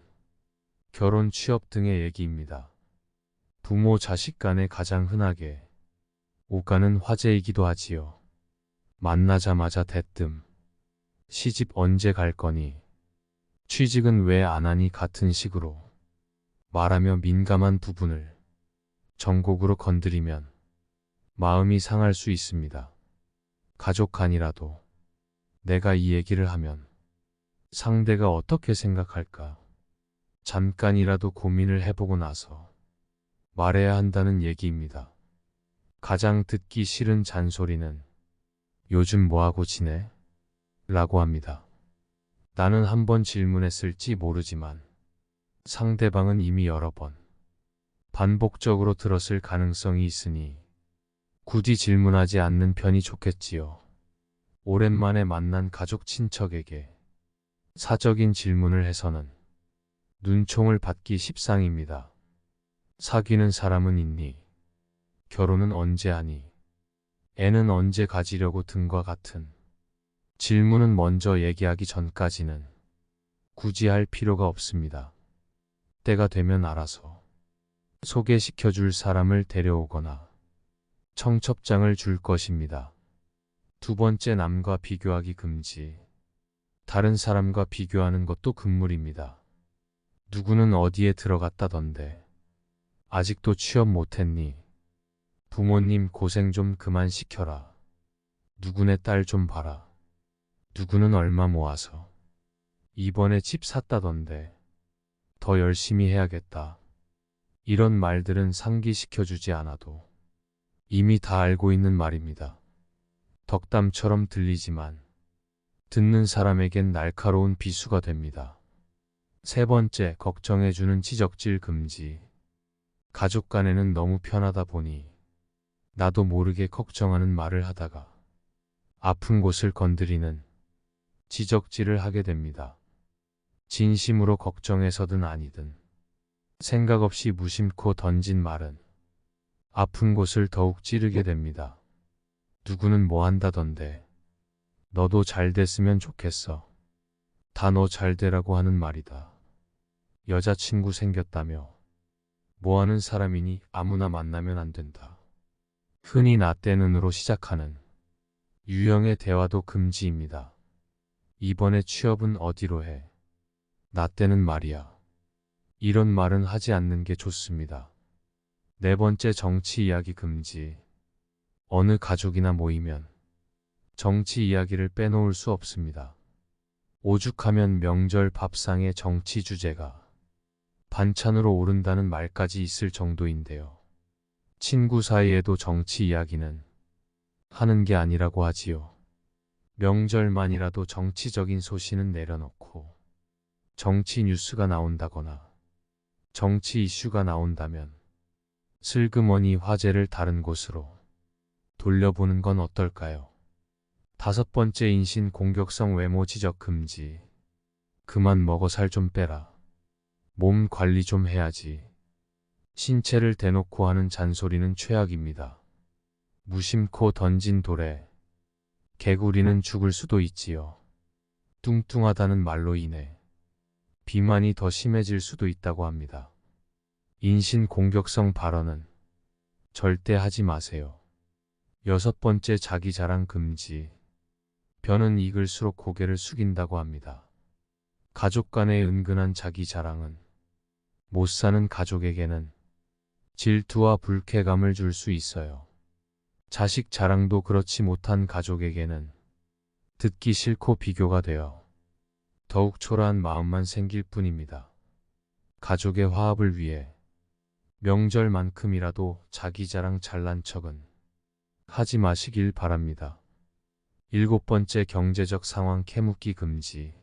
결혼, 취업 등의 얘기입니다. 부모, 자식 간에 가장 흔하게 오가는 화제이기도 하지요. 만나자마자 대뜸 시집 언제 갈 거니? 취직은 왜 안 하니? 같은 식으로 말하며 민감한 부분을 정곡으로 건드리면 마음이 상할 수 있습니다. 가족 간이라도 내가 이 얘기를 하면 상대가 어떻게 생각할까? 잠깐이라도 고민을 해보고 나서 말해야 한다는 얘기입니다. 가장 듣기 싫은 잔소리는 요즘 뭐하고 지내? 라고 합니다. 나는 한 번 질문했을지 모르지만 상대방은 이미 여러 번 반복적으로 들었을 가능성이 있으니 굳이 질문하지 않는 편이 좋겠지요. 오랜만에 만난 가족, 친척에게 사적인 질문을 해서는 눈총을 받기 십상입니다. 사귀는 사람은 있니? 결혼은 언제 하니? 애는 언제 가지려고 등과 같은 질문은 먼저 얘기하기 전까지는 굳이 할 필요가 없습니다. 때가 되면 알아서 소개시켜줄 사람을 데려오거나 청첩장을 줄 것입니다. 두 번째, 남과 비교하기 금지. 다른 사람과 비교하는 것도 금물입니다. 누구는 어디에 들어갔다던데 아직도 취업 못했니? 부모님 고생 좀 그만 시켜라. 누구네 딸 좀 봐라. 누구는 얼마 모아서 이번에 집 샀다던데 더 열심히 해야겠다. 이런 말들은 상기시켜주지 않아도 이미 다 알고 있는 말입니다. 덕담처럼 들리지만 듣는 사람에겐 날카로운 비수가 됩니다. 세 번째, 걱정해주는 지적질 금지. 가족 간에는 너무 편하다 보니 나도 모르게 걱정하는 말을 하다가 아픈 곳을 건드리는 지적질을 하게 됩니다. 진심으로 걱정해서든 아니든 생각 없이 무심코 던진 말은 아픈 곳을 더욱 찌르게 됩니다. 누구는 뭐 한다던데 너도 잘 됐으면 좋겠어. 다 너 잘 되라고 하는 말이다. 여자친구 생겼다며 뭐 하는 사람이니 아무나 만나면 안 된다. 흔히 나 때는으로 시작하는 유형의 대화도 금지입니다. 이번에 취업은 어디로 해? 나 때는 말이야. 이런 말은 하지 않는 게 좋습니다. 네 번째, 정치 이야기 금지. 어느 가족이나 모이면 정치 이야기를 빼놓을 수 없습니다. 오죽하면 명절 밥상에 정치 주제가 반찬으로 오른다는 말까지 있을 정도인데요. 친구 사이에도 정치 이야기는 하는 게 아니라고 하지요. 명절만이라도 정치적인 소신은 내려놓고 정치 뉴스가 나온다거나 정치 이슈가 나온다면 슬그머니 화제를 다른 곳으로 돌려보는 건 어떨까요? 다섯 번째, 인신 공격성 외모 지적 금지. 그만 먹어 살 좀 빼라. 몸 관리 좀 해야지. 신체를 대놓고 하는 잔소리는 최악입니다. 무심코 던진 돌에 개구리는 죽을 수도 있지요. 뚱뚱하다는 말로 인해 비만이 더 심해질 수도 있다고 합니다. 인신 공격성 발언은 절대 하지 마세요. 여섯 번째, 자기 자랑 금지. 벼는 익을수록 고개를 숙인다고 합니다. 가족 간의 은근한 자기 자랑은 못 사는 가족에게는 질투와 불쾌감을 줄 수 있어요. 자식 자랑도 그렇지 못한 가족에게는 듣기 싫고 비교가 되어 더욱 초라한 마음만 생길 뿐입니다. 가족의 화합을 위해 명절만큼이라도 자기 자랑 잘난 척은 하지 마시길 바랍니다. 일곱 번째, 경제적 상황 캐묻기 금지.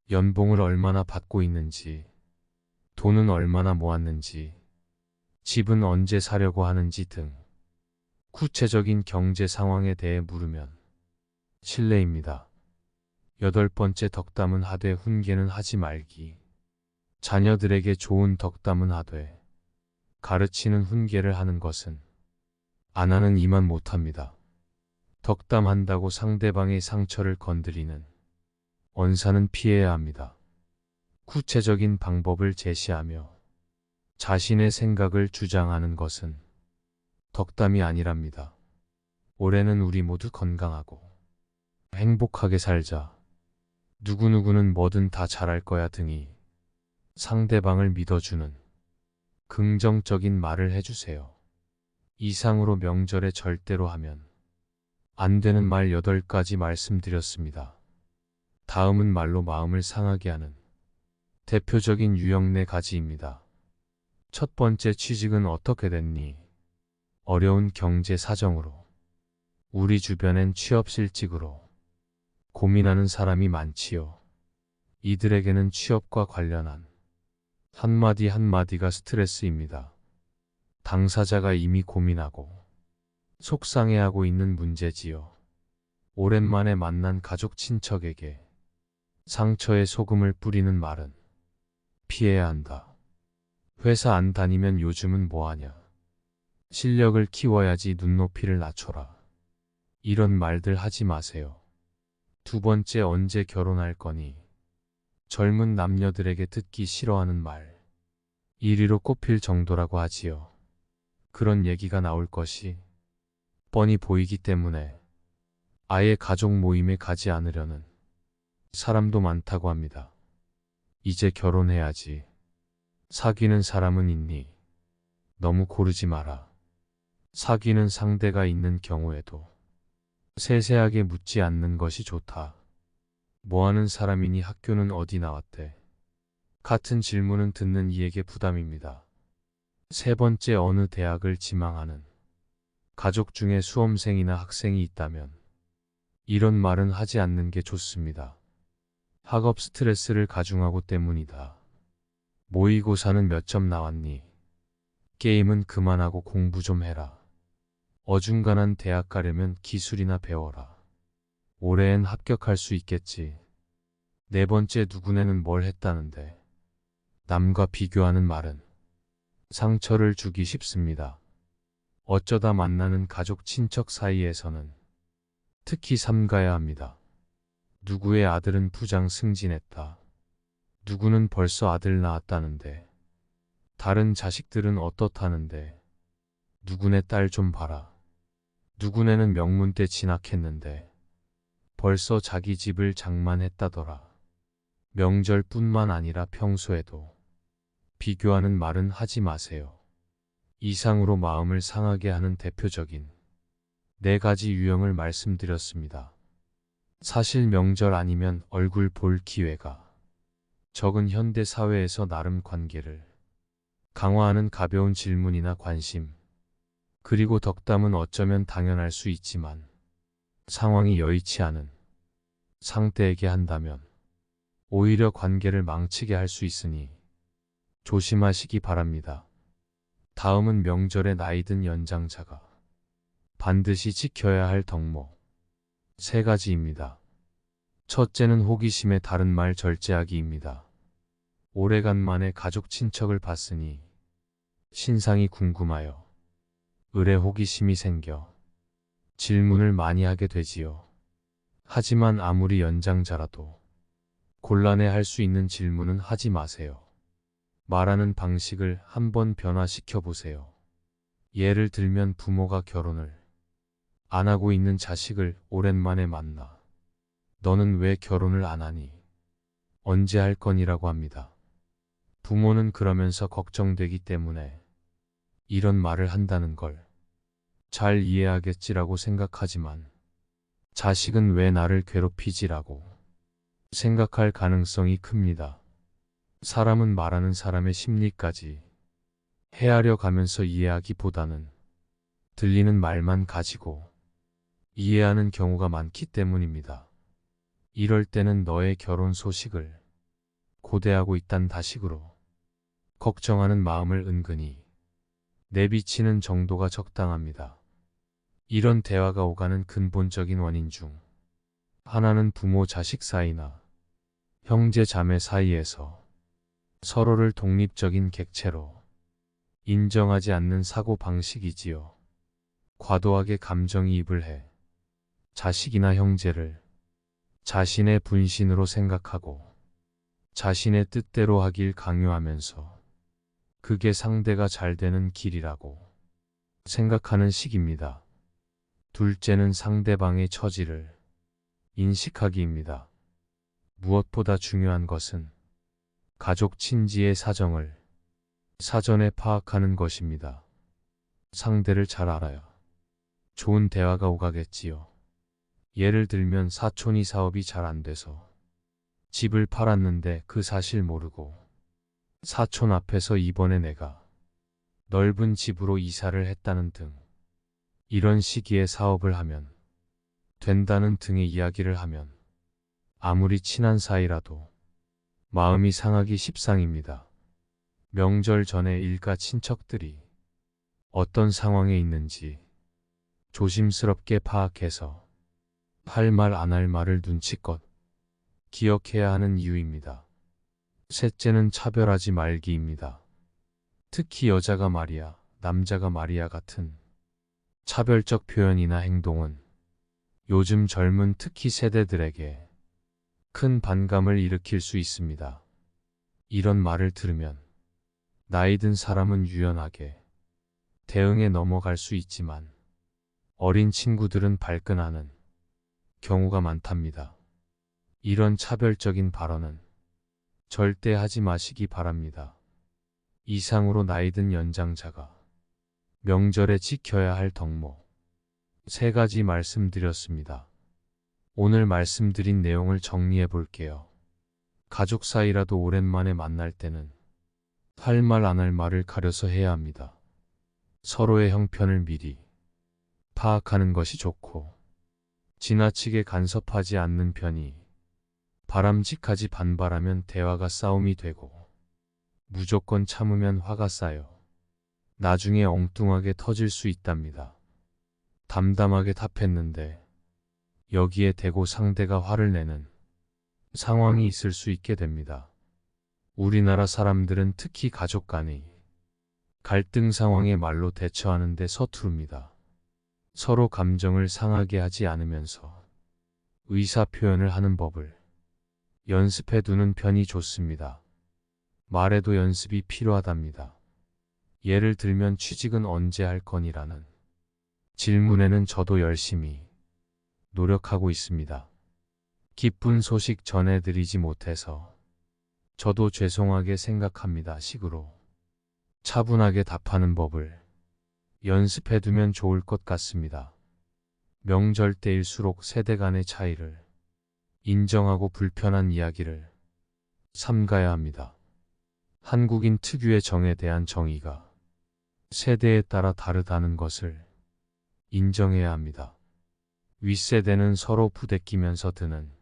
연봉을 얼마나 받고 있는지, 돈은 얼마나 모았는지, 집은 언제 사려고 하는지 등 구체적인 경제 상황에 대해 물으면 실례입니다. 여덟 번째, 덕담은 하되 훈계는 하지 말기. 자녀들에게 좋은 덕담은 하되 가르치는 훈계를 하는 것은 안 하는 이만 못합니다. 덕담한다고 상대방의 상처를 건드리는 언사는 피해야 합니다. 구체적인 방법을 제시하며 자신의 생각을 주장하는 것은 덕담이 아니랍니다. 올해는 우리 모두 건강하고 행복하게 살자. 누구누구는 뭐든 다 잘할 거야 등이 상대방을 믿어주는 긍정적인 말을 해주세요. 이상으로 명절에 절대로 하면 안 되는 말 8가지 말씀드렸습니다. 다음은 말로 마음을 상하게 하는 대표적인 유형 4가지입니다. 첫 번째, 취직은 어떻게 됐니? 어려운 경제 사정으로 우리 주변엔 취업실직으로 고민하는 사람이 많지요. 이들에게는 취업과 관련한 한마디 한마디가 스트레스입니다. 당사자가 이미 고민하고 속상해하고 있는 문제지요. 오랜만에 만난 가족 친척에게 상처에 소금을 뿌리는 말은 피해야 한다. 회사 안 다니면 요즘은 뭐하냐. 실력을 키워야지 눈높이를 낮춰라. 이런 말들 하지 마세요. 두 번째, 언제 결혼할 거니? 젊은 남녀들에게 듣기 싫어하는 말. 1위로 꼽힐 정도라고 하지요. 그런 얘기가 나올 것이 뻔히 보이기 때문에 아예 가족 모임에 가지 않으려는 사람도 많다고 합니다. 이제 결혼해야지. 사귀는 사람은 있니? 너무 고르지 마라. 사귀는 상대가 있는 경우에도 세세하게 묻지 않는 것이 좋다. 뭐하는 사람이니? 학교는 어디 나왔대? 같은 질문은 듣는 이에게 부담입니다. 세 번째, 어느 대학을 지망하는 가족 중에 수험생이나 학생이 있다면 이런 말은 하지 않는 게 좋습니다. 학업 스트레스를 가중하고 때문이다. 모의고사는 몇 점 나왔니? 게임은 그만하고 공부 좀 해라. 어중간한 대학 가려면 기술이나 배워라. 올해엔 합격할 수 있겠지. 네 번째, 누구네는 뭘 했다는데. 남과 비교하는 말은 상처를 주기 쉽습니다. 어쩌다 만나는 가족 친척 사이에서는 특히 삼가야 합니다. 누구의 아들은 부장 승진했다. 누구는 벌써 아들 낳았다는데. 다른 자식들은 어떻다는데. 누구네 딸 좀 봐라. 누구네는 명문대 진학했는데 벌써 자기 집을 장만했다더라. 명절뿐만 아니라 평소에도 비교하는 말은 하지 마세요. 이상으로 마음을 상하게 하는 대표적인 4가지 유형을 말씀드렸습니다. 사실 명절 아니면 얼굴 볼 기회가 적은 현대 사회에서 나름 관계를 강화하는 가벼운 질문이나 관심, 그리고 덕담은 어쩌면 당연할 수 있지만 상황이 여의치 않은 상대에게 한다면 오히려 관계를 망치게 할 수 있으니 조심하시기 바랍니다. 다음은 명절에 나이든 연장자가 반드시 지켜야 할 덕목 3가지입니다. 첫째는 호기심에 다른 말 절제하기입니다. 오래간만에 가족 친척을 봤으니 신상이 궁금하여 을의 호기심이 생겨 질문을 많이 하게 되지요. 하지만 아무리 연장자라도 곤란해할 수 있는 질문은 하지 마세요. 말하는 방식을 한번 변화시켜 보세요. 예를 들면 부모가 결혼을 안 하고 있는 자식을 오랜만에 만나 너는 왜 결혼을 안 하니? 언제 할 거니라고 합니다. 부모는 그러면서 걱정되기 때문에 이런 말을 한다는 걸 잘 이해하겠지라고 생각하지만 자식은 왜 나를 괴롭히지라고 생각할 가능성이 큽니다. 사람은 말하는 사람의 심리까지 헤아려 가면서 이해하기보다는 들리는 말만 가지고 이해하는 경우가 많기 때문입니다. 이럴 때는 너의 결혼 소식을 고대하고 있단 다식으로 걱정하는 마음을 은근히 내비치는 정도가 적당합니다. 이런 대화가 오가는 근본적인 원인 중 하나는 부모 자식 사이나 형제 자매 사이에서 서로를 독립적인 객체로 인정하지 않는 사고 방식이지요. 과도하게 감정이입을 해 자식이나 형제를 자신의 분신으로 생각하고 자신의 뜻대로 하길 강요하면서 그게 상대가 잘 되는 길이라고 생각하는 식입니다. 둘째는 상대방의 처지를 인식하기입니다. 무엇보다 중요한 것은 가족 친지의 사정을 사전에 파악하는 것입니다. 상대를 잘 알아야 좋은 대화가 오가겠지요. 예를 들면 사촌이 사업이 잘 안 돼서 집을 팔았는데 그 사실 모르고 사촌 앞에서 이번에 내가 넓은 집으로 이사를 했다는 등 이런 시기에 사업을 하면 된다는 등의 이야기를 하면 아무리 친한 사이라도 마음이 상하기 십상입니다. 명절 전에 일가 친척들이 어떤 상황에 있는지 조심스럽게 파악해서 할 말 안 할 말을 눈치껏 기억해야 하는 이유입니다. 셋째는 차별하지 말기입니다. 특히 여자가 말이야, 남자가 말이야 같은 차별적 표현이나 행동은 요즘 젊은 특히 세대들에게 큰 반감을 일으킬 수 있습니다. 이런 말을 들으면 나이 든 사람은 유연하게 대응에 넘어갈 수 있지만 어린 친구들은 발끈하는 경우가 많답니다. 이런 차별적인 발언은 절대 하지 마시기 바랍니다. 이상으로 나이 든 연장자가 명절에 지켜야 할 덕목 3가지 말씀드렸습니다. 오늘 말씀드린 내용을 정리해 볼게요. 가족 사이라도 오랜만에 만날 때는 할 말 안 할 말을 가려서 해야 합니다. 서로의 형편을 미리 파악하는 것이 좋고 지나치게 간섭하지 않는 편이 바람직하지 반발하면 대화가 싸움이 되고 무조건 참으면 화가 쌓여 나중에 엉뚱하게 터질 수 있답니다. 담담하게 답했는데 여기에 대고 상대가 화를 내는 상황이 있을 수 있게 됩니다. 우리나라 사람들은 특히 가족 간의 갈등 상황에 말로 대처하는 데 서투릅니다. 서로 감정을 상하게 하지 않으면서 의사 표현을 하는 법을 연습해 두는 편이 좋습니다. 말에도 연습이 필요하답니다. 예를 들면 취직은 언제 할 거니라는 질문에는 저도 열심히 노력하고 있습니다. 기쁜 소식 전해드리지 못해서 저도 죄송하게 생각합니다. 식으로 차분하게 답하는 법을 연습해 두면 좋을 것 같습니다. 명절 때일수록 세대 간의 차이를 인정하고 불편한 이야기를 삼가야 합니다. 한국인 특유의 정에 대한 정의가 세대에 따라 다르다는 것을 인정해야 합니다. 윗세대는 서로 부대끼면서 드는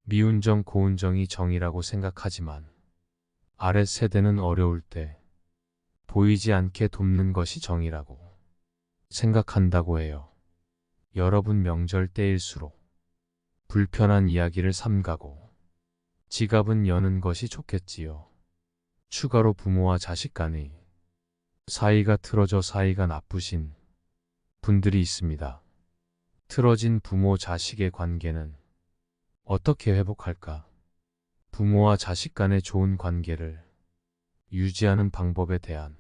미운 정 고운 정이 정이라고 생각하지만 아랫세대는 어려울 때 보이지 않게 돕는 것이 정이라고 생각한다고 해요. 여러분 명절 때일수록 불편한 이야기를 삼가고 지갑은 여는 것이 좋겠지요. 추가로 부모와 자식 간의 사이가 틀어져 사이가 나쁘신 분들이 있습니다. 틀어진 부모 자식의 관계는 어떻게 회복할까? 부모와 자식 간의 좋은 관계를 유지하는 방법에 대한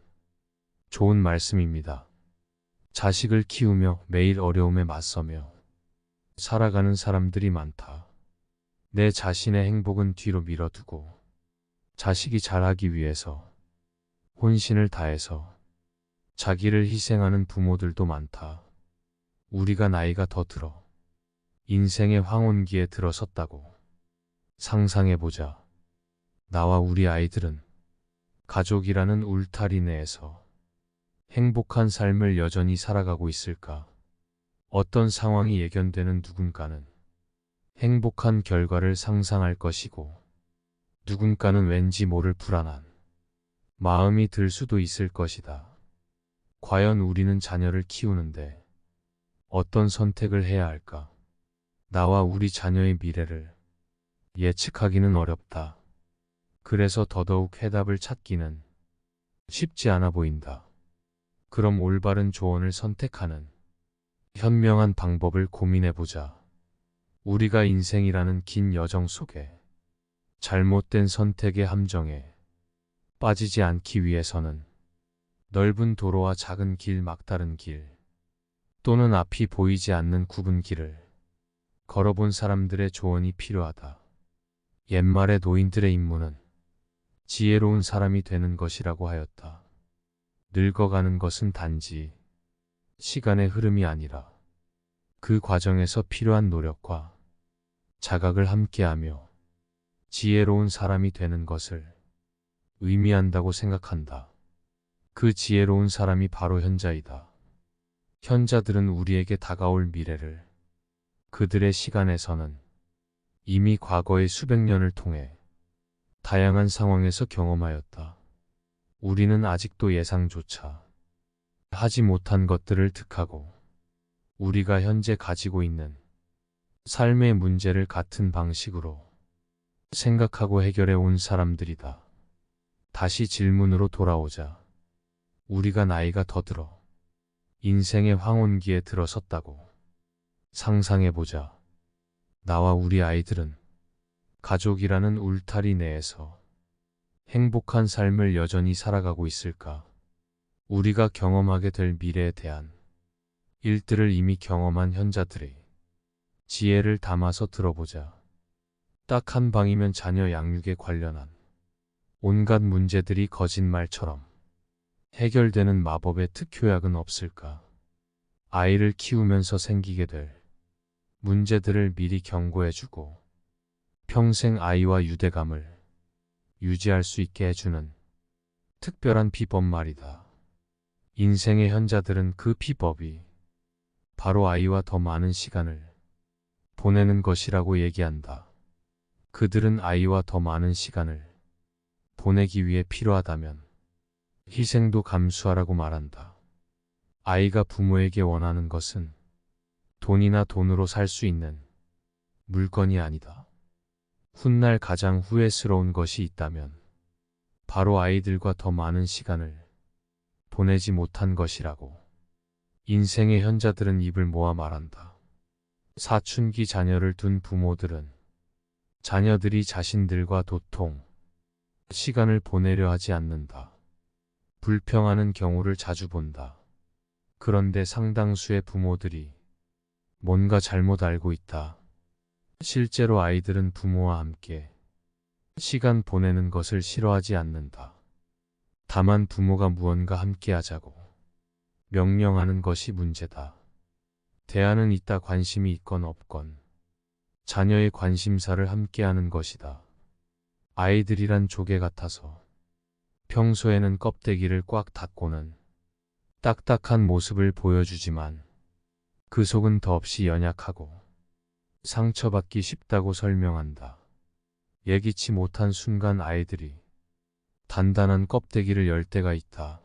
좋은 말씀입니다. 자식을 키우며 매일 어려움에 맞서며 살아가는 사람들이 많다. 내 자신의 행복은 뒤로 밀어두고 자식이 잘하기 위해서 혼신을 다해서 자기를 희생하는 부모들도 많다. 우리가 나이가 더 들어 인생의 황혼기에 들어섰다고 상상해보자. 나와 우리 아이들은 가족이라는 울타리 내에서 행복한 삶을 여전히 살아가고 있을까? 어떤 상황이 예견되는 누군가는 행복한 결과를 상상할 것이고 누군가는 왠지 모를 불안한 마음이 들 수도 있을 것이다. 과연 우리는 자녀를 키우는데 어떤 선택을 해야 할까? 나와 우리 자녀의 미래를 예측하기는 어렵다. 그래서 더더욱 해답을 찾기는 쉽지 않아 보인다. 그럼 올바른 조언을 선택하는 현명한 방법을 고민해보자. 우리가 인생이라는 긴 여정 속에 잘못된 선택의 함정에 빠지지 않기 위해서는 넓은 도로와 작은 길, 막다른 길 또는 앞이 보이지 않는 굽은 길을 걸어본 사람들의 조언이 필요하다. 옛말에 노인들의 임무는 지혜로운 사람이 되는 것이라고 하였다. 늙어가는 것은 단지 시간의 흐름이 아니라 그 과정에서 필요한 노력과 자각을 함께하며 지혜로운 사람이 되는 것을 의미한다고 생각한다. 그 지혜로운 사람이 바로 현자이다. 현자들은 우리에게 다가올 미래를 그들의 시간에서는 이미 과거의 수백 년을 통해 다양한 상황에서 경험하였다. 우리는 아직도 예상조차 하지 못한 것들을 득하고 우리가 현재 가지고 있는 삶의 문제를 같은 방식으로 생각하고 해결해 온 사람들이다. 다시 질문으로 돌아오자. 우리가 나이가 더 들어 인생의 황혼기에 들어섰다고 상상해보자. 나와 우리 아이들은 가족이라는 울타리 내에서 행복한 삶을 여전히 살아가고 있을까? 우리가 경험하게 될 미래에 대한 일들을 이미 경험한 현자들의 지혜를 담아서 들어보자. 딱 한 방이면 자녀 양육에 관련한 온갖 문제들이 거짓말처럼 해결되는 마법의 특효약은 없을까? 아이를 키우면서 생기게 될 문제들을 미리 경고해주고 평생 아이와 유대감을 유지할 수 있게 해주는 특별한 비법 말이다. 인생의 현자들은 그 비법이 바로 아이와 더 많은 시간을 보내는 것이라고 얘기한다. 그들은 아이와 더 많은 시간을 보내기 위해 필요하다면 희생도 감수하라고 말한다. 아이가 부모에게 원하는 것은 돈이나 돈으로 살 수 있는 물건이 아니다. 훗날 가장 후회스러운 것이 있다면 바로 아이들과 더 많은 시간을 보내지 못한 것이라고. 인생의 현자들은 입을 모아 말한다. 사춘기 자녀를 둔 부모들은 자녀들이 자신들과 도통 시간을 보내려 하지 않는다. 불평하는 경우를 자주 본다. 그런데 상당수의 부모들이 뭔가 잘못 알고 있다. 실제로 아이들은 부모와 함께 시간 보내는 것을 싫어하지 않는다. 다만 부모가 무언가 함께 하자고 명령하는 것이 문제다. 대안은 있다. 관심이 있건 없건 자녀의 관심사를 함께하는 것이다. 아이들이란 조개 같아서 평소에는 껍데기를 꽉 닫고는 딱딱한 모습을 보여주지만 그 속은 더없이 연약하고 상처받기 쉽다고 설명한다. 예기치 못한 순간 아이들이 단단한 껍데기를 열 때가 있다.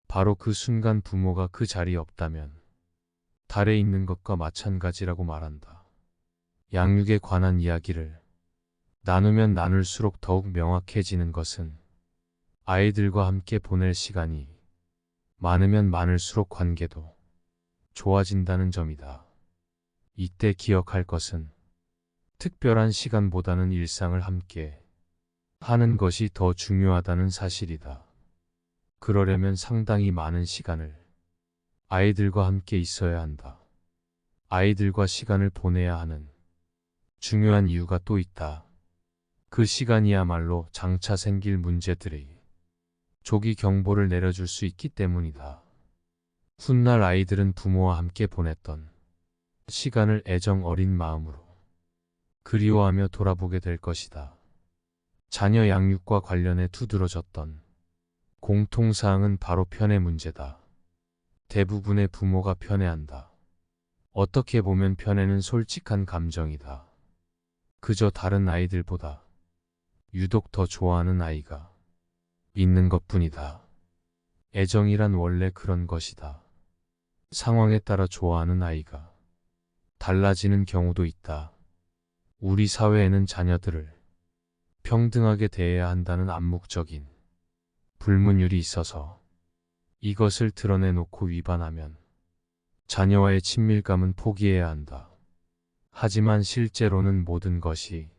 바로 그 순간 부모가 그 자리에 없다면 달에 있는 것과 마찬가지라고 말한다. 양육에 관한 이야기를 나누면 나눌수록 더욱 명확해지는 것은 아이들과 함께 보낼 시간이 많으면 많을수록 관계도 좋아진다는 점이다. 이때 기억할 것은 특별한 시간보다는 일상을 함께 하는 것이 더 중요하다는 사실이다. 그러려면 상당히 많은 시간을 아이들과 함께 있어야 한다. 아이들과 시간을 보내야 하는 중요한 이유가 또 있다. 그 시간이야말로 장차 생길 문제들의 조기 경보를 내려줄 수 있기 때문이다. 훗날 아이들은 부모와 함께 보냈던 시간을 애정 어린 마음으로 그리워하며 돌아보게 될 것이다. 자녀 양육과 관련해 두드러졌던 공통사항은 바로 편애 문제다. 대부분의 부모가 편애한다. 어떻게 보면 편애는 솔직한 감정이다. 그저 다른 아이들보다 유독 더 좋아하는 아이가 있는 것뿐이다. 애정이란 원래 그런 것이다. 상황에 따라 좋아하는 아이가 달라지는 경우도 있다. 우리 사회에는 자녀들을 평등하게 대해야 한다는 암묵적인 불문율이 있어서 이것을 드러내놓고 위반하면 자녀와의 친밀감은 포기해야 한다. 하지만 실제로는 모든 것이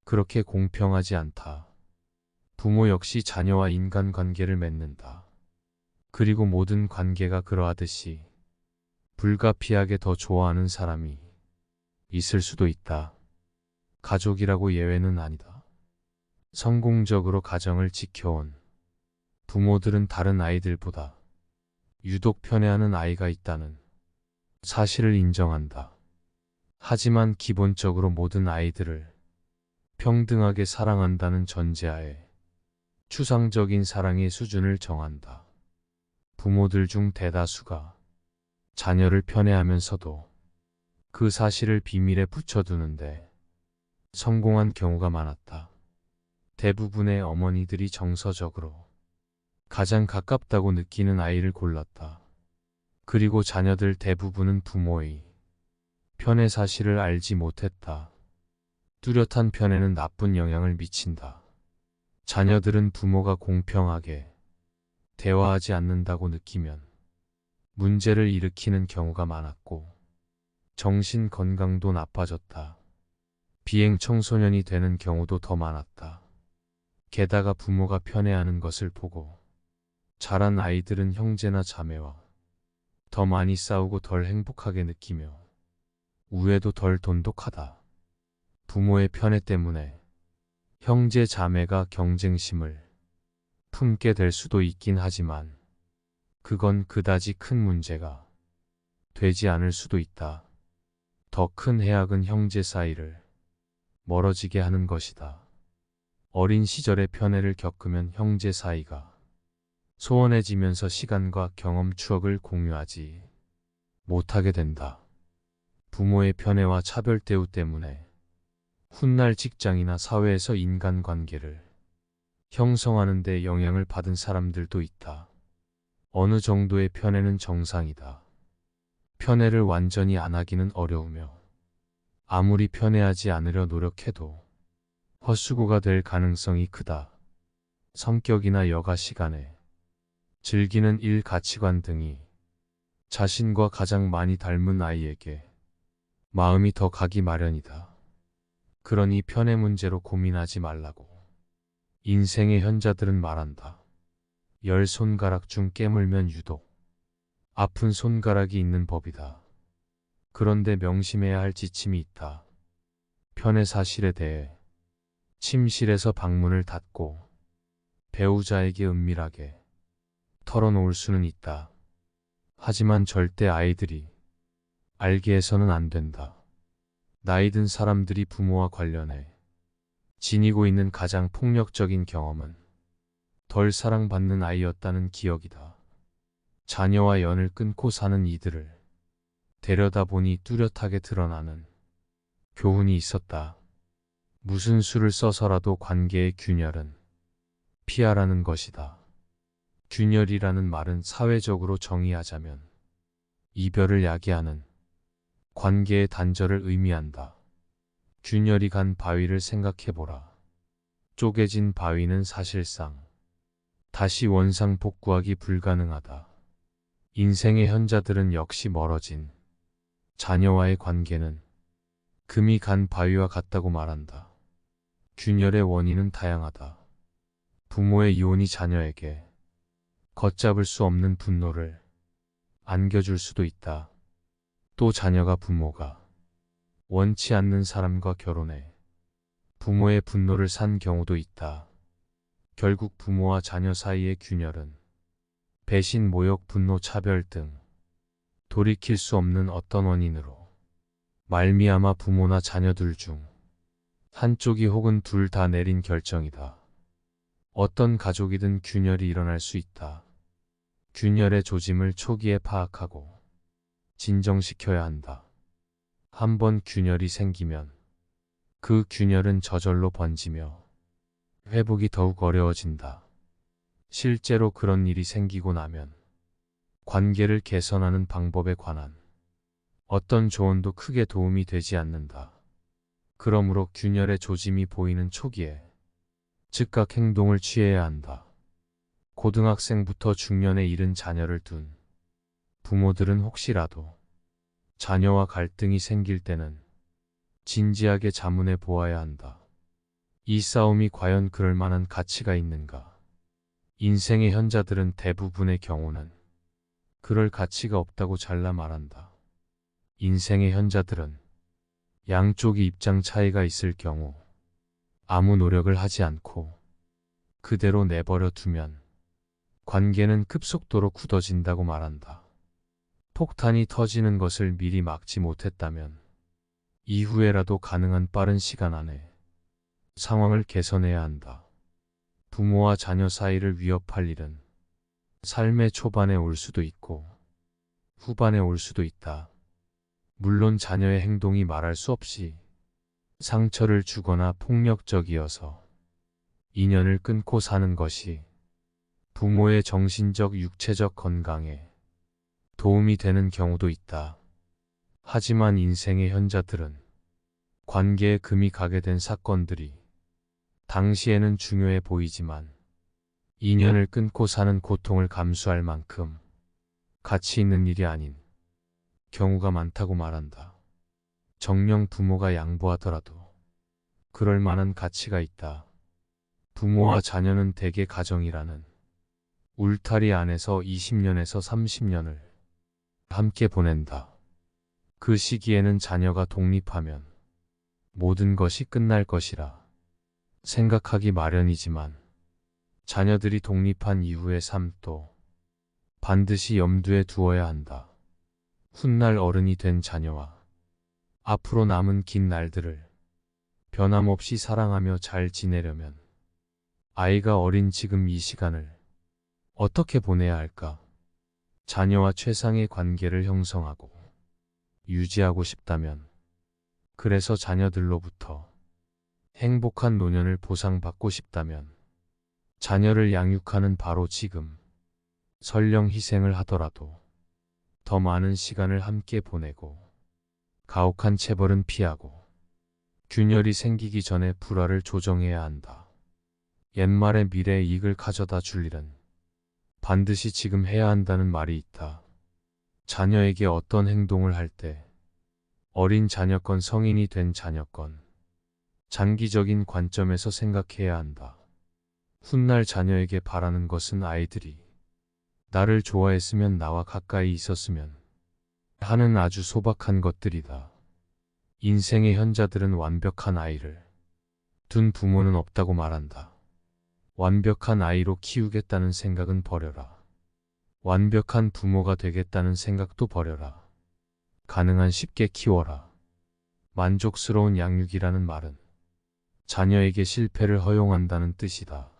그렇게 공평하지 않다. 부모 역시 자녀와 인간관계를 맺는다. 그리고 모든 관계가 그러하듯이 불가피하게 더 좋아하는 사람이 있을 수도 있다. 가족이라고 예외는 아니다. 성공적으로 가정을 지켜온 부모들은 다른 아이들보다 유독 편애하는 아이가 있다는 사실을 인정한다. 하지만 기본적으로 모든 아이들을 평등하게 사랑한다는 전제하에 추상적인 사랑의 수준을 정한다. 부모들 중 대다수가 자녀를 편애하면서도 그 사실을 비밀에 붙여두는데 성공한 경우가 많았다. 대부분의 어머니들이 정서적으로 가장 가깝다고 느끼는 아이를 골랐다. 그리고 자녀들 대부분은 부모의 편애 사실을 알지 못했다. 뚜렷한 편애는 나쁜 영향을 미친다. 자녀들은 부모가 공평하게 대화하지 않는다고 느끼면 문제를 일으키는 경우가 많았고 정신 건강도 나빠졌다. 비행 청소년이 되는 경우도 더 많았다. 게다가 부모가 편애하는 것을 보고 자란 아이들은 형제나 자매와 더 많이 싸우고 덜 행복하게 느끼며 우애도 덜 돈독하다. 부모의 편애 때문에 형제 자매가 경쟁심을 품게 될 수도 있긴 하지만 그건 그다지 큰 문제가 되지 않을 수도 있다. 더 큰 해악은 형제 사이를 멀어지게 하는 것이다. 어린 시절의 편애를 겪으면 형제 사이가 소원해지면서 시간과 경험, 추억을 공유하지 못하게 된다. 부모의 편애와 차별 대우 때문에 훗날 직장이나 사회에서 인간관계를 형성하는 데 영향을 받은 사람들도 있다. 어느 정도의 편애는 정상이다. 편애를 완전히 안 하기는 어려우며 아무리 편애하지 않으려 노력해도 헛수고가 될 가능성이 크다. 성격이나 여가 시간에 즐기는 일, 가치관 등이 자신과 가장 많이 닮은 아이에게 마음이 더 가기 마련이다. 그러니 편애 문제로 고민하지 말라고 인생의 현자들은 말한다. 10손가락 중 깨물면 유독 아픈 손가락이 있는 법이다. 그런데 명심해야 할 지침이 있다. 편애 사실에 대해 침실에서 방문을 닫고 배우자에게 은밀하게 털어놓을 수는 있다. 하지만 절대 아이들이 알게 해서는 안 된다. 나이 든 사람들이 부모와 관련해 지니고 있는 가장 폭력적인 경험은 덜 사랑받는 아이였다는 기억이다. 자녀와 연을 끊고 사는 이들을 데려다보니 뚜렷하게 드러나는 교훈이 있었다. 무슨 수를 써서라도 관계의 균열은 피하라는 것이다. 균열이라는 말은 사회적으로 정의하자면 이별을 야기하는 관계의 단절을 의미한다. 균열이 간 바위를 생각해보라. 쪼개진 바위는 사실상 다시 원상복구하기 불가능하다. 인생의 현자들은 역시 멀어진 자녀와의 관계는 금이 간 바위와 같다고 말한다. 균열의 원인은 다양하다. 부모의 이혼이 자녀에게 걷잡을 수 없는 분노를 안겨줄 수도 있다. 또 자녀가 부모가 원치 않는 사람과 결혼해 부모의 분노를 산 경우도 있다. 결국 부모와 자녀 사이의 균열은 배신, 모욕, 분노, 차별 등 돌이킬 수 없는 어떤 원인으로 말미암아 부모나 자녀들 중 한쪽이 혹은 둘 다 내린 결정이다. 어떤 가족이든 균열이 일어날 수 있다. 균열의 조짐을 초기에 파악하고 진정시켜야 한다. 한번 균열이 생기면 그 균열은 저절로 번지며 회복이 더욱 어려워진다. 실제로 그런 일이 생기고 나면 관계를 개선하는 방법에 관한 어떤 조언도 크게 도움이 되지 않는다. 그러므로 균열의 조짐이 보이는 초기에 즉각 행동을 취해야 한다. 고등학생부터 중년에 이른 자녀를 둔 부모들은 혹시라도 자녀와 갈등이 생길 때는 진지하게 자문해 보아야 한다. 이 싸움이 과연 그럴 만한 가치가 있는가? 인생의 현자들은 대부분의 경우는 그럴 가치가 없다고 잘라 말한다. 인생의 현자들은 양쪽이 입장 차이가 있을 경우 아무 노력을 하지 않고 그대로 내버려 두면 관계는 급속도로 굳어진다고 말한다. 폭탄이 터지는 것을 미리 막지 못했다면 이후에라도 가능한 빠른 시간 안에 상황을 개선해야 한다. 부모와 자녀 사이를 위협할 일은 삶의 초반에 올 수도 있고 후반에 올 수도 있다. 물론 자녀의 행동이 말할 수 없이 상처를 주거나 폭력적이어서 인연을 끊고 사는 것이 부모의 정신적, 육체적 건강에 도움이 되는 경우도 있다. 하지만 인생의 현자들은 관계에 금이 가게 된 사건들이 당시에는 중요해 보이지만 인연을 끊고 사는 고통을 감수할 만큼 가치 있는 일이 아닌 경우가 많다고 말한다. 정녕 부모가 양보하더라도 그럴 만한 가치가 있다. 부모와 자녀는 대개 가정이라는 울타리 안에서 20년에서 30년을 함께 보낸다. 그 시기에는 자녀가 독립하면 모든 것이 끝날 것이라 생각하기 마련이지만 자녀들이 독립한 이후의 삶도 반드시 염두에 두어야 한다. 훗날 어른이 된 자녀와 앞으로 남은 긴 날들을 변함없이 사랑하며 잘 지내려면 아이가 어린 지금 이 시간을 어떻게 보내야 할까? 자녀와 최상의 관계를 형성하고 유지하고 싶다면, 그래서 자녀들로부터 행복한 노년을 보상받고 싶다면, 자녀를 양육하는 바로 지금, 설령 희생을 하더라도 더 많은 시간을 함께 보내고 가혹한 체벌은 피하고 균열이 생기기 전에 불화를 조정해야 한다. 옛말에 미래의 이익을 가져다 줄 일은 반드시 지금 해야 한다는 말이 있다. 자녀에게 어떤 행동을 할 때, 어린 자녀건 성인이 된 자녀건, 장기적인 관점에서 생각해야 한다. 훗날 자녀에게 바라는 것은 아이들이 나를 좋아했으면, 나와 가까이 있었으면 하는 아주 소박한 것들이다. 인생의 현자들은 완벽한 아이를 둔 부모는 없다고 말한다. 완벽한 아이로 키우겠다는 생각은 버려라. 완벽한 부모가 되겠다는 생각도 버려라. 가능한 쉽게 키워라. 만족스러운 양육이라는 말은 자녀에게 실패를 허용한다는 뜻이다.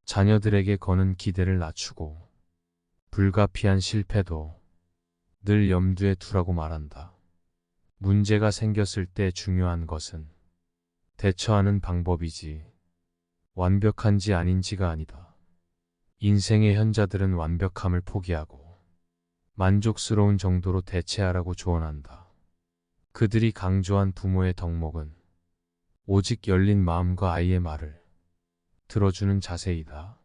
자녀들에게 거는 기대를 낮추고 불가피한 실패도 늘 염두에 두라고 말한다. 문제가 생겼을 때 중요한 것은 대처하는 방법이지 완벽한지 아닌지가 아니다. 인생의 현자들은 완벽함을 포기하고 만족스러운 정도로 대체하라고 조언한다. 그들이 강조한 부모의 덕목은 오직 열린 마음과 아이의 말을 들어주는 자세이다.